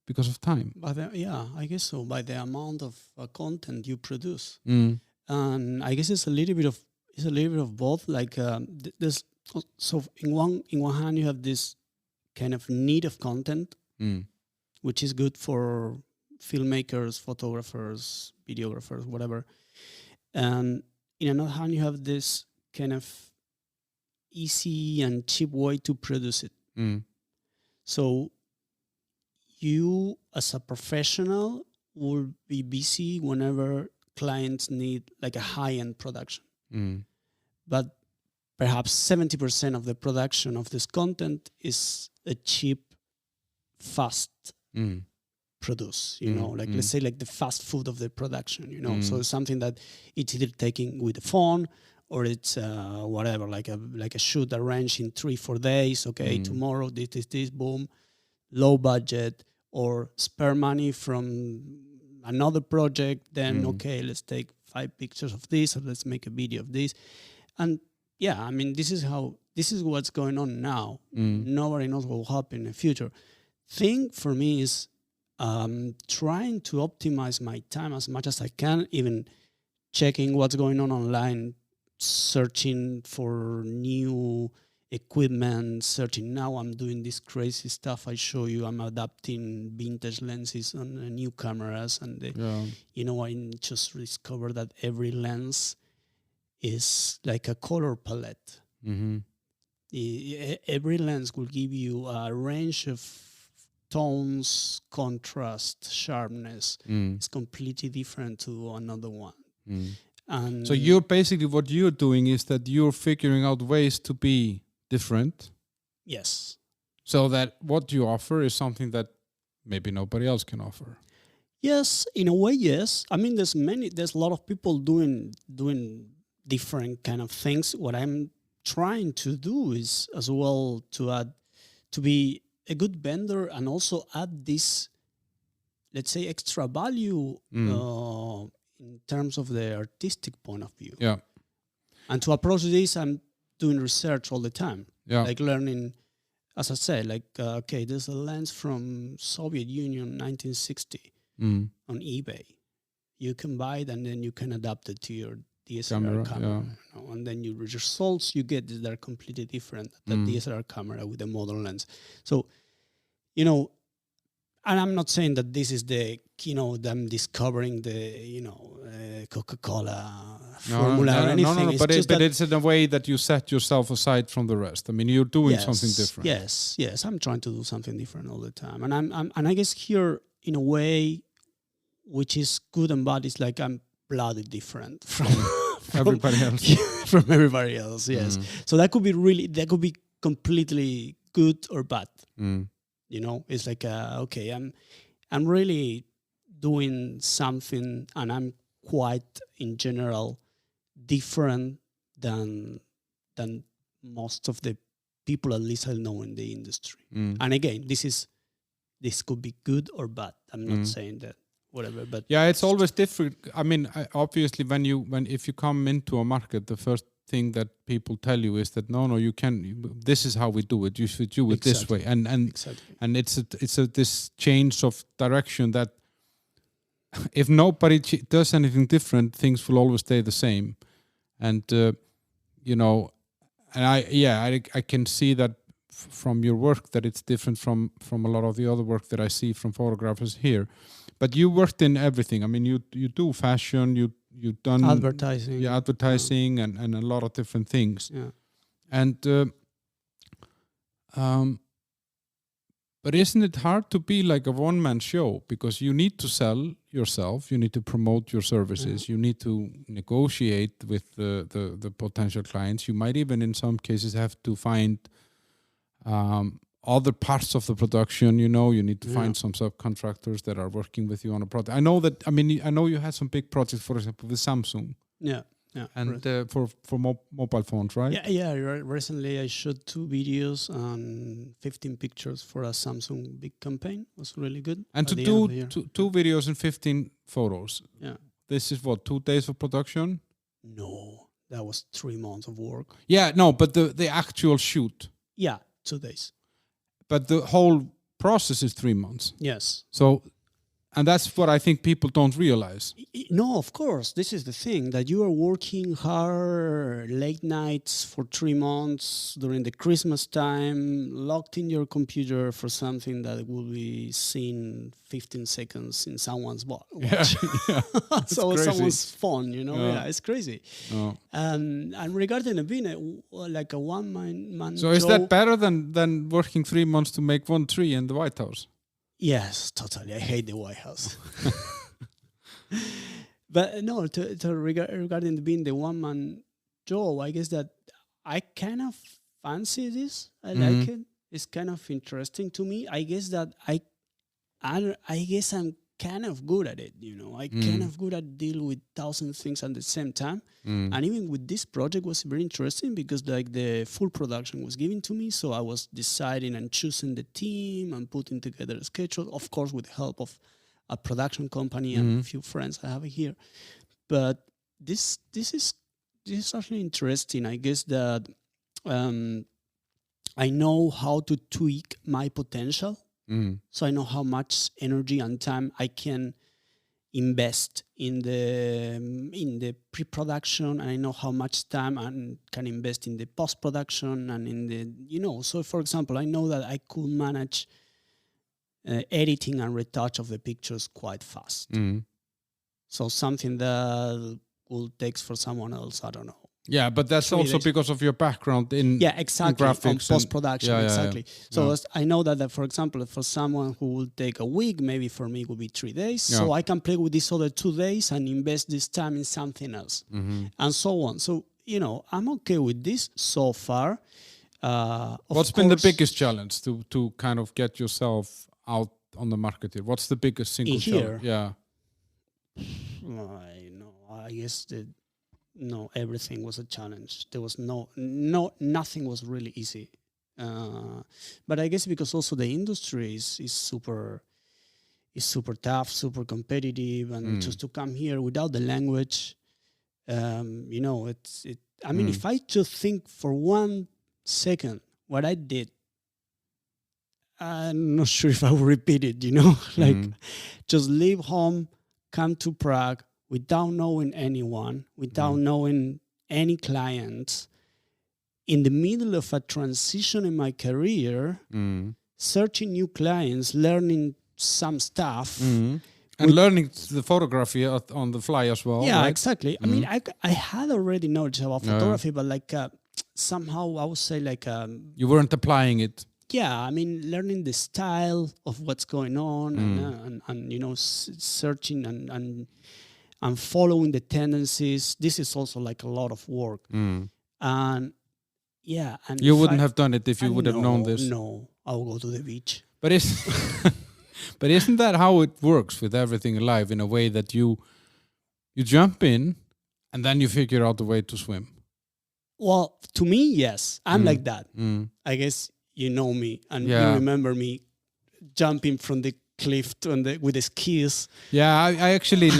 because of time? I guess so. By the amount of content you produce, and I guess it's a little bit of both. Like there's so in one hand you have this kind of need of content, which is good for filmmakers, photographers, videographers, whatever. And in another hand, you have this kind of easy and cheap way to produce it. So you, as a professional, will be busy whenever clients need like a high-end production. But perhaps 70% of the production of this content is a cheap, fast produce, let's say like the fast food of the production, so it's something that it's either taking with the phone or it's whatever, like a shoot arranged in 3-4 days. Okay, tomorrow this, boom, low budget, or spare money from another project. Then okay, let's take 5 pictures of this, or let's make a video of this, and yeah, I mean this is what's going on now. Nobody knows what will happen in the future. Thing for me is trying to optimize my time as much as I can, even checking what's going on online, searching for new equipment, searching. Now I'm doing this crazy stuff I show you. I'm adapting vintage lenses on new cameras, and I just discovered that every lens is like a color palette. Every lens will give you a range of tones, contrast, sharpness. It's completely different to another one. And so you're basically, what you're doing is that you're figuring out ways to be different. Yes. So that what you offer is something that maybe nobody else can offer. Yes, in a way, yes. I mean, there's a lot of people doing different kind of things. What I'm trying to do is as well to be a good vendor and also add this, let's say, extra value in terms of the artistic point of view. Yeah. And to approach this, I'm doing research all the time. Yeah. Like learning, as I said, like, okay, there's a lens from Soviet Union 1960 on eBay. You can buy it and then you can adapt it to your DSLR camera. And then your results you get that are completely different than the DSLR camera with the modern lens. So, and I'm not saying that this is them discovering the, Coca-Cola formula or anything. No, but it's in a way that you set yourself aside from the rest. I mean, you're doing something different. Yes. I'm trying to do something different all the time. And I guess here, in a way, which is good and bad, is like I'm bloody different from everybody else. From everybody else, yes. So that could be completely good or bad. It's like okay, I'm really doing something, and I'm quite in general different than most of the people, at least I know, in the industry. And again, this could be good or bad. I'm not saying that whatever, but yeah, it's always different. I mean, obviously, if you come into a market, the first thing that people tell you is that no, you can. This is how we do it. You should do it this way, and Exactly. and it's this change of direction that if nobody does anything different, things will always stay the same, and you know, and I can see that from your work that it's different from a lot of the other work that I see from photographers here. But you worked in everything. I mean, you do fashion, you've done advertising, and a lot of different things. Yeah. And but isn't it hard to be like a one-man show, because you need to sell yourself, you need to promote your services, you need to negotiate with the potential clients. You might even in some cases have to find other parts of the production, you need to find some subcontractors that are working with you on a project. I know you had some big projects, for example, with Samsung. Yeah. And for mobile phones, right? Yeah. Recently, I shot 2 videos and 15 pictures for a Samsung big campaign. It was really good. And to do two videos and 15 photos. Yeah. This is what, 2 days of production? No, that was 3 months of work. Yeah, no, but the actual shoot. Yeah, 2 days. But the whole process is 3 months. Yes. So, and that's what I think people don't realize. No, of course. This is the thing, that you are working hard, late nights for 3 months during the Christmas time, locked in your computer for something that will be seen 15 seconds in someone's watch. Yeah. So crazy. Someone's phone, Yeah, it's crazy. Oh. And regarding being like a one-man So is that better than working 3 months to make 1 tree in the White House? Yes, totally. I hate the White House. But no, regarding being the one-man show, I guess that I kind of fancy this. I like it. It's kind of interesting to me. I guess that I guess I'm kind of good at it. I kind of good at deal with 1,000 things at the same time. And even with this project was very interesting because like the full production was given to me. So I was deciding and choosing the team and putting together a schedule, of course, with the help of a production company and a few friends I have here. But this is actually interesting. I guess that I know how to tweak my potential. So I know how much energy and time I can invest in the pre-production, and I know how much time I can invest in the post-production and in the So for example, I know that I could manage editing and retouch of the pictures quite fast. So something that will take for someone else, I don't know. Yeah, but that's also because of your background in exactly, in graphics on post-production, exactly. So I know that, for example, for someone who will take a week, maybe for me it will be 3 days. Yeah. So I can play with these other 2 days and invest this time in something else, and so on. So, I'm okay with this so far. What's been the biggest challenge to kind of get yourself out on the market here? What's the biggest single challenge? Yeah. I guess no, everything was a challenge. There was nothing was really easy. But I guess because also the industry is super tough, super competitive, and just to come here without the language, I mean, if I just think for 1 second what I did, I'm not sure if I will repeat it. Just leave home, come to Prague, without knowing anyone, without knowing any clients, in the middle of a transition in my career, searching new clients, learning some stuff. And learning the photography on the fly as well. Yeah, right? exactly. I mean, I had already knowledge about photography, but like somehow I would say like... you weren't applying it. Yeah, I mean, learning the style of what's going on and searching and following the tendencies. This is also like a lot of work. And yeah. And you wouldn't have done it if you would have known this. No, I will go to the beach. But but isn't that how it works with everything in life, in a way that you jump in and then you figure out a way to swim? Well, to me, yes. I'm like that. I guess you know me and you remember me jumping from the cliff with the skis. Yeah, I actually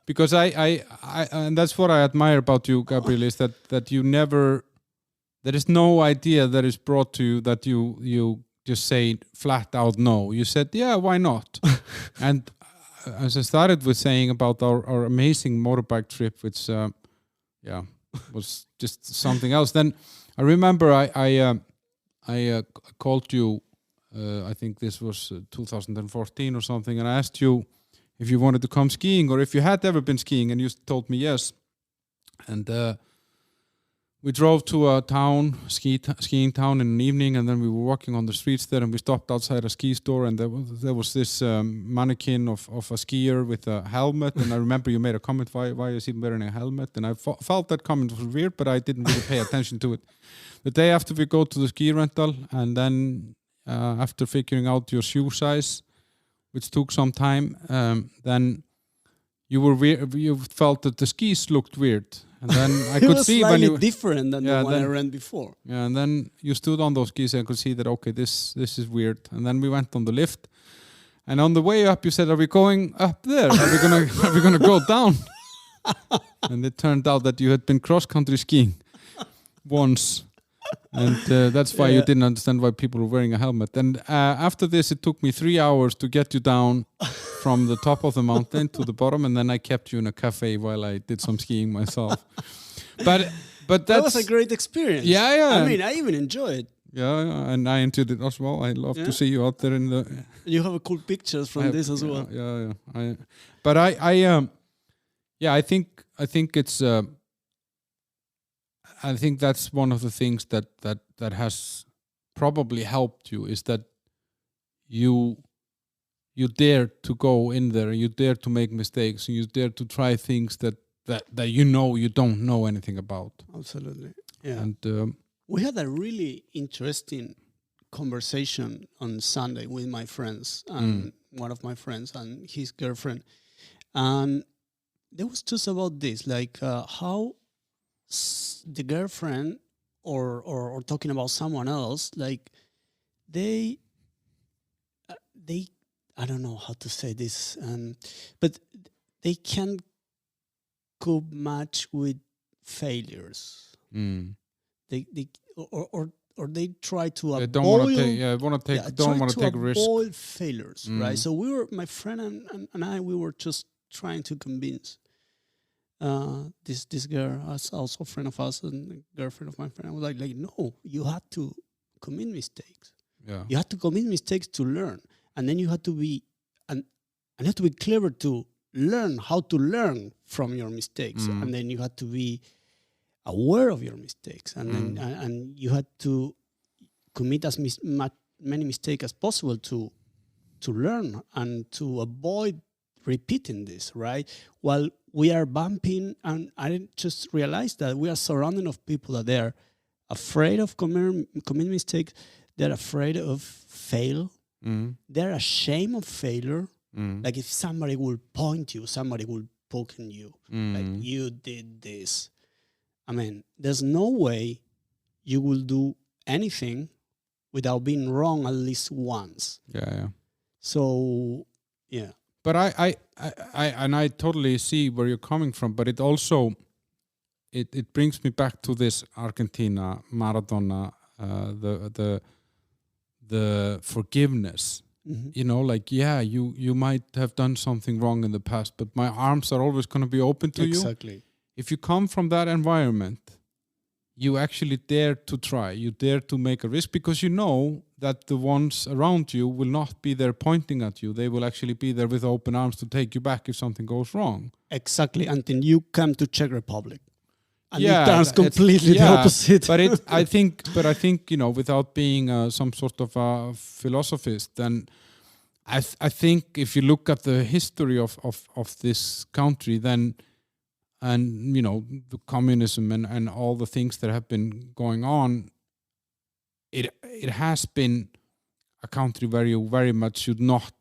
because I and that's what I admire about you, Gabriel, is that you never, there is no idea that is brought to you that you just say flat out no. You said, yeah, why not? And as I started with saying about our amazing motorbike trip, which was just something else. Then I remember I called you. I think this was 2014 or something, and I asked you if you wanted to come skiing or if you had ever been skiing, and you told me yes. And we drove to a town, skiing town in an evening, and then we were walking on the streets there, and we stopped outside a ski store, and there was this mannequin of a skier with a helmet, and I remember you made a comment, why is he wearing a helmet? And I felt that comment was weird, but I didn't really pay attention to it. The day after we go to the ski rental, and then after figuring out your shoe size, which took some time, then you felt that the skis looked weird. And then I could see when you different than the one I ran before. Yeah, and then you stood on those skis and I could see that okay, this is weird. And then we went on the lift, and on the way up you said, "Are we going up there? Are we gonna go down?" And it turned out that you had been cross country skiing once, and that's why you didn't understand why people were wearing a helmet. And after this, it took me 3 hours to get you down from the top of the mountain to the bottom, and then I kept you in a cafe while I did some skiing myself. But that was a great experience. Yeah. I mean, I even enjoyed it. Yeah, and I enjoyed it as well. I love to see you out there in the. You have cool pictures from this as well. Yeah. I think it's. I think that's one of the things that has probably helped you, is that you dare to go in there, you dare to make mistakes, and you dare to try things that you don't know anything about. Absolutely. Yeah. And we had a really interesting conversation on Sunday with my friends, and one of my friends and his girlfriend, and there was just about this, like how the girlfriend or talking about someone else, like they I don't know how to say this, but they can't cope much with failures. They they try to avoid. Don't want to take risks. Avoid failures, right? So my friend and I, we were just trying to convince this girl, also a friend of us and a girlfriend of my friend. I was like, no, you have to commit mistakes. Yeah, you have to commit mistakes to learn, and then you have to be and you have to be clever to learn how to learn from your mistakes, and then you have to be aware of your mistakes, and then and you had to commit as many mistakes as possible to learn and to avoid repeating this, right? While we are bumping, and I just realized that we are surrounded of people that they're afraid of commit mistakes, they're afraid of fail, they're ashamed of failure. Like if somebody will point you, somebody will poke in you, like you did this. I mean, there's no way you will do anything without being wrong at least once. Yeah. So, yeah. But I totally see where you're coming from, but it also it brings me back to this Argentina, Maradona, the forgiveness. You know, like, you might have done something wrong in the past, but my arms are always going to be open to you. Exactly. If you come from that environment, you actually dare to try. You dare to make a risk because you know that the ones around you will not be there pointing at you. They will actually be there with open arms to take you back if something goes wrong. Exactly, until you come to Czech Republic. And it turns completely the opposite. But I think, without being some sort of a philosophist, then I think if you look at the history of this country, then, and the communism and all the things that have been going on, it has been a country where you very much should not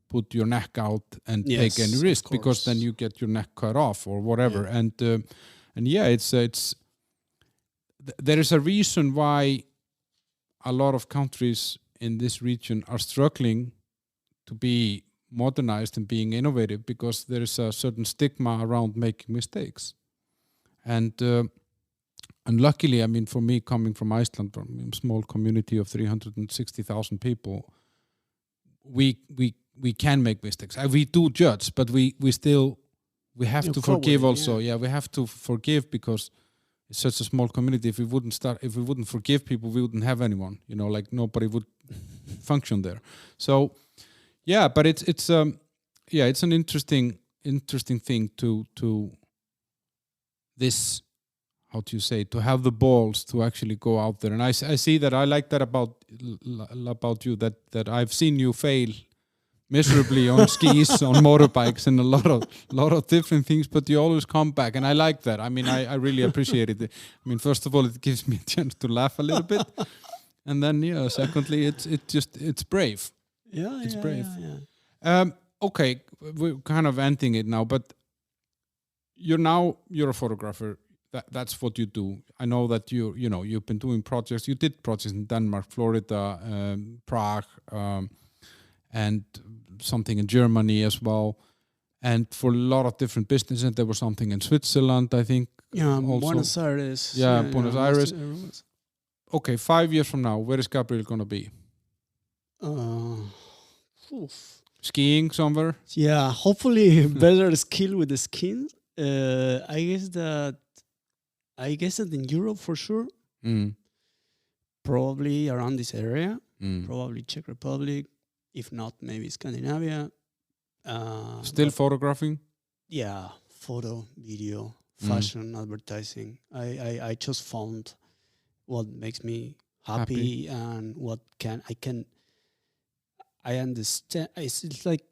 put your neck out and take any risk, because then you get your neck cut off or whatever. And it's there is a reason why a lot of countries in this region are struggling to be modernized and being innovative, because there is a certain stigma around making mistakes. And luckily, I mean, for me, coming from Iceland, from a small community of 360,000 people, we can make mistakes. We do judge, but we have to forgive also. Yeah, we have to forgive, because it's such a small community. If we wouldn't forgive people, we wouldn't have anyone. You know, like nobody would function there. So, yeah, but it's an interesting thing to this. How do you say, to have the balls to actually go out there. And I see that. I like that about you, that I've seen you fail miserably on skis, on motorbikes, and a lot of different things, but you always come back, and I like that. I mean, I really appreciate it. I mean, first of all, it gives me a chance to laugh a little bit, and then secondly, it's brave. Yeah, it's brave. Yeah. Okay, we're kind of ending it now, but you're a photographer. That's what you do. I know that you've been doing projects. You did projects in Denmark, Florida, Prague, and something in Germany as well. And for a lot of different businesses, there was something in Switzerland, I think. Yeah, also. Buenos Aires. Yeah, Buenos Aires. Okay, 5 years from now, where is Gabriel going to be? Skiing somewhere? Yeah, hopefully better skill with the skin. I guess that in Europe for sure. Probably around this area. Probably Czech Republic. If not, maybe Scandinavia. Still photographing? Yeah, photo, video, fashion, advertising. I just found what makes me happy and what I understand. It's like,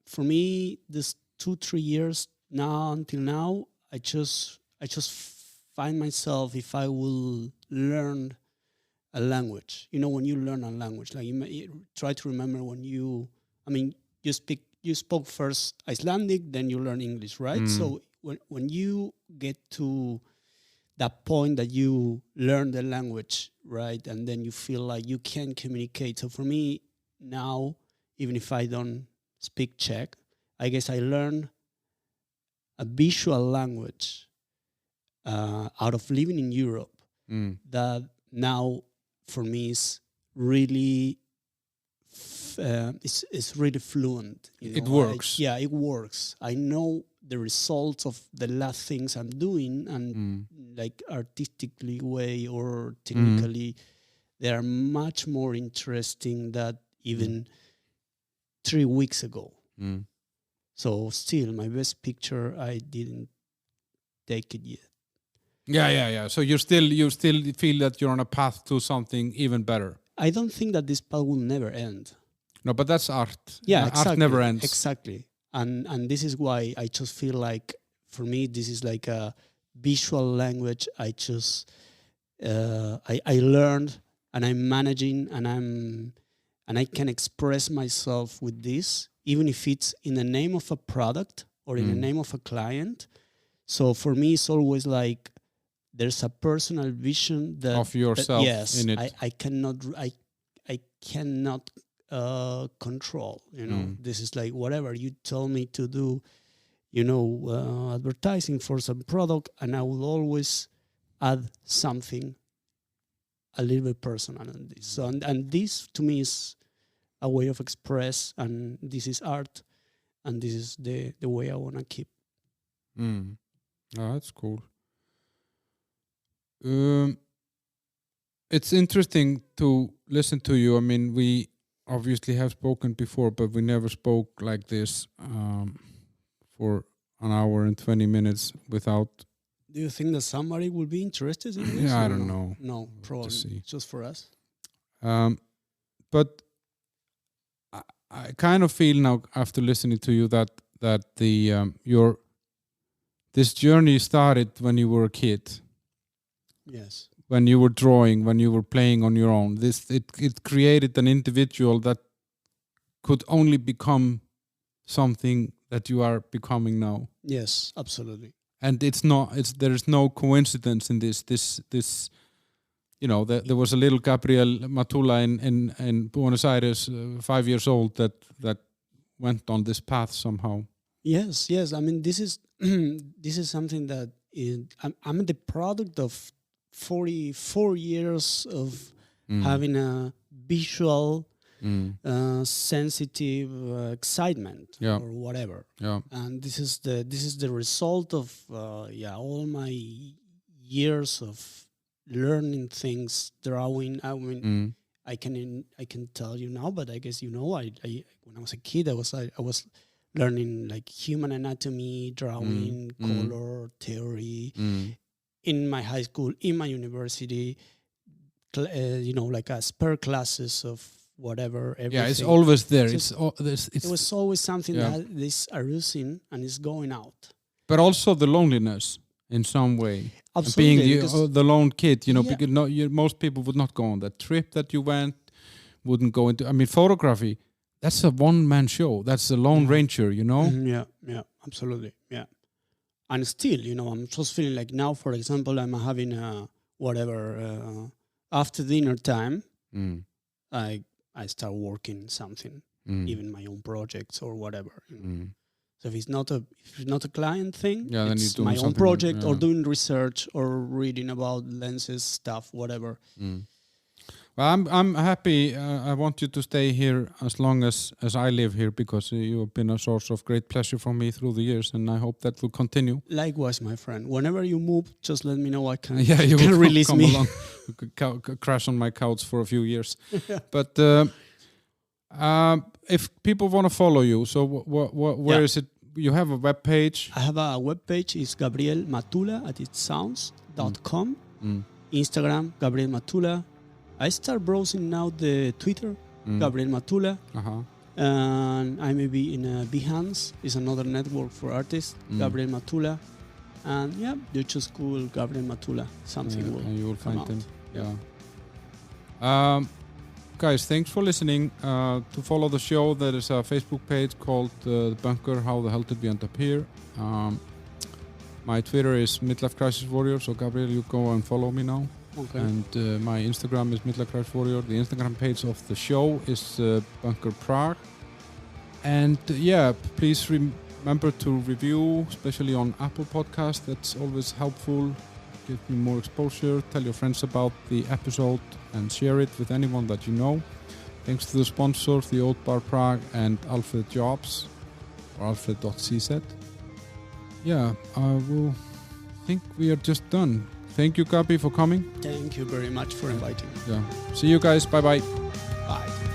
for me, this 2-3 years now until now, I just find myself, if I will learn a language. You know, when you learn a language, like you try to remember when you spoke first Icelandic, then you learn English, right? So when you get to that point that you learn the language, right, and then you feel like you can communicate. So for me now, even if I don't speak Czech, I guess I learn a visual language out of living in Europe that now for me is really it's really fluent. It works. It works. I know the results of the last things I'm doing, and like artistically way or technically, they are much more interesting than even 3 weeks ago. So still, my best picture, I didn't take it yet. Yeah. So you still feel that you're on a path to something even better. I don't think that this path will never end. No, but that's art. Yeah, exactly. Art never ends. Exactly. And this is why I just feel like, for me, this is like a visual language. I just I learned, and I'm managing, and I can express myself with this, even if it's in the name of a product or in the name of a client. So for me, it's always like there's a personal vision that of yourself in it. I cannot control. You know, this is like whatever you tell me to do. You know, advertising for some product, and I will always add something a little bit personal in this. So, and this to me is a way of express, and this is art, and this is the way I want to keep. Oh, that's cool. It's interesting to listen to you. I mean, we obviously have spoken before, but we never spoke like this for an hour and 20 minutes without... Do you think that somebody will be interested in this? Yeah, I don't know. No, probably just for us. But I kind of feel now, after listening to you, that the this journey started when you were a kid. Yes. When you were drawing, when you were playing on your own. It created an individual that could only become something that you are becoming now. Yes, absolutely. And there is no coincidence in this. You know, there was a little Gabriel Matula in Buenos Aires, 5 years old, that went on this path somehow. Yes. I mean, this is this is something that I'm the product of 44 years of having a visual, sensitive excitement or whatever. Yeah. And this is the result of all my years of learning things, drawing. I mean, I can tell you now, but I guess you know, I when I was a kid, I was learning like human anatomy, drawing, color theory in my high school, in my university. Like spare classes of whatever. Everything. Yeah, it's always there. So it was always something that is arousing and is going out. But also the loneliness in some way. Absolutely. Being the lone kid, because most people would not go on that trip that you went, wouldn't go into. I mean, photography, that's a one-man show. That's a lone ranger, Yeah, absolutely. Yeah. And still, I'm just feeling like now, for example, I'm having after dinner time, I start working something, even my own projects or whatever. So if it's not a client thing, then it's my own project or doing research or reading about lenses stuff, whatever. Well, I'm happy. I want you to stay here as long as I live here, because you have been a source of great pleasure for me through the years, and I hope that will continue. Likewise, my friend. Whenever you move, just let me know. I can. Yeah, you can will release come me. along. You could crash on my couch for a few years. But if people want to follow you, so where is it? You have a web page. I have a web page. It's Gabriel Matula @itsounds.com. Instagram, Gabriel Matula. I start browsing now the Twitter, Gabriel Matula. And I may be in Behance, is another network for artists, Gabriel Matula. And you just Google Gabriel Matula. Something will and you will come find out. him. Guys, thanks for listening. To follow the show, there is a Facebook page called The Bunker, How the Hell Did We End Up Here? My Twitter is Midlife Crisis Warrior, so Gabriel, you go and follow me now. Okay. And my Instagram is Midlife Crisis Warrior. The Instagram page of the show is Bunker Prague. And please remember to review, especially on Apple Podcast. That's always helpful. Give me more exposure. Tell your friends about the episode and share it with anyone that you know. Thanks to the sponsors, the Old Bar Prague and Alfred Jobs, or alfred.cz. I will think we are just done. Thank you, Gabi, for coming. Thank you very much for inviting me. See you guys. Bye-bye. Bye.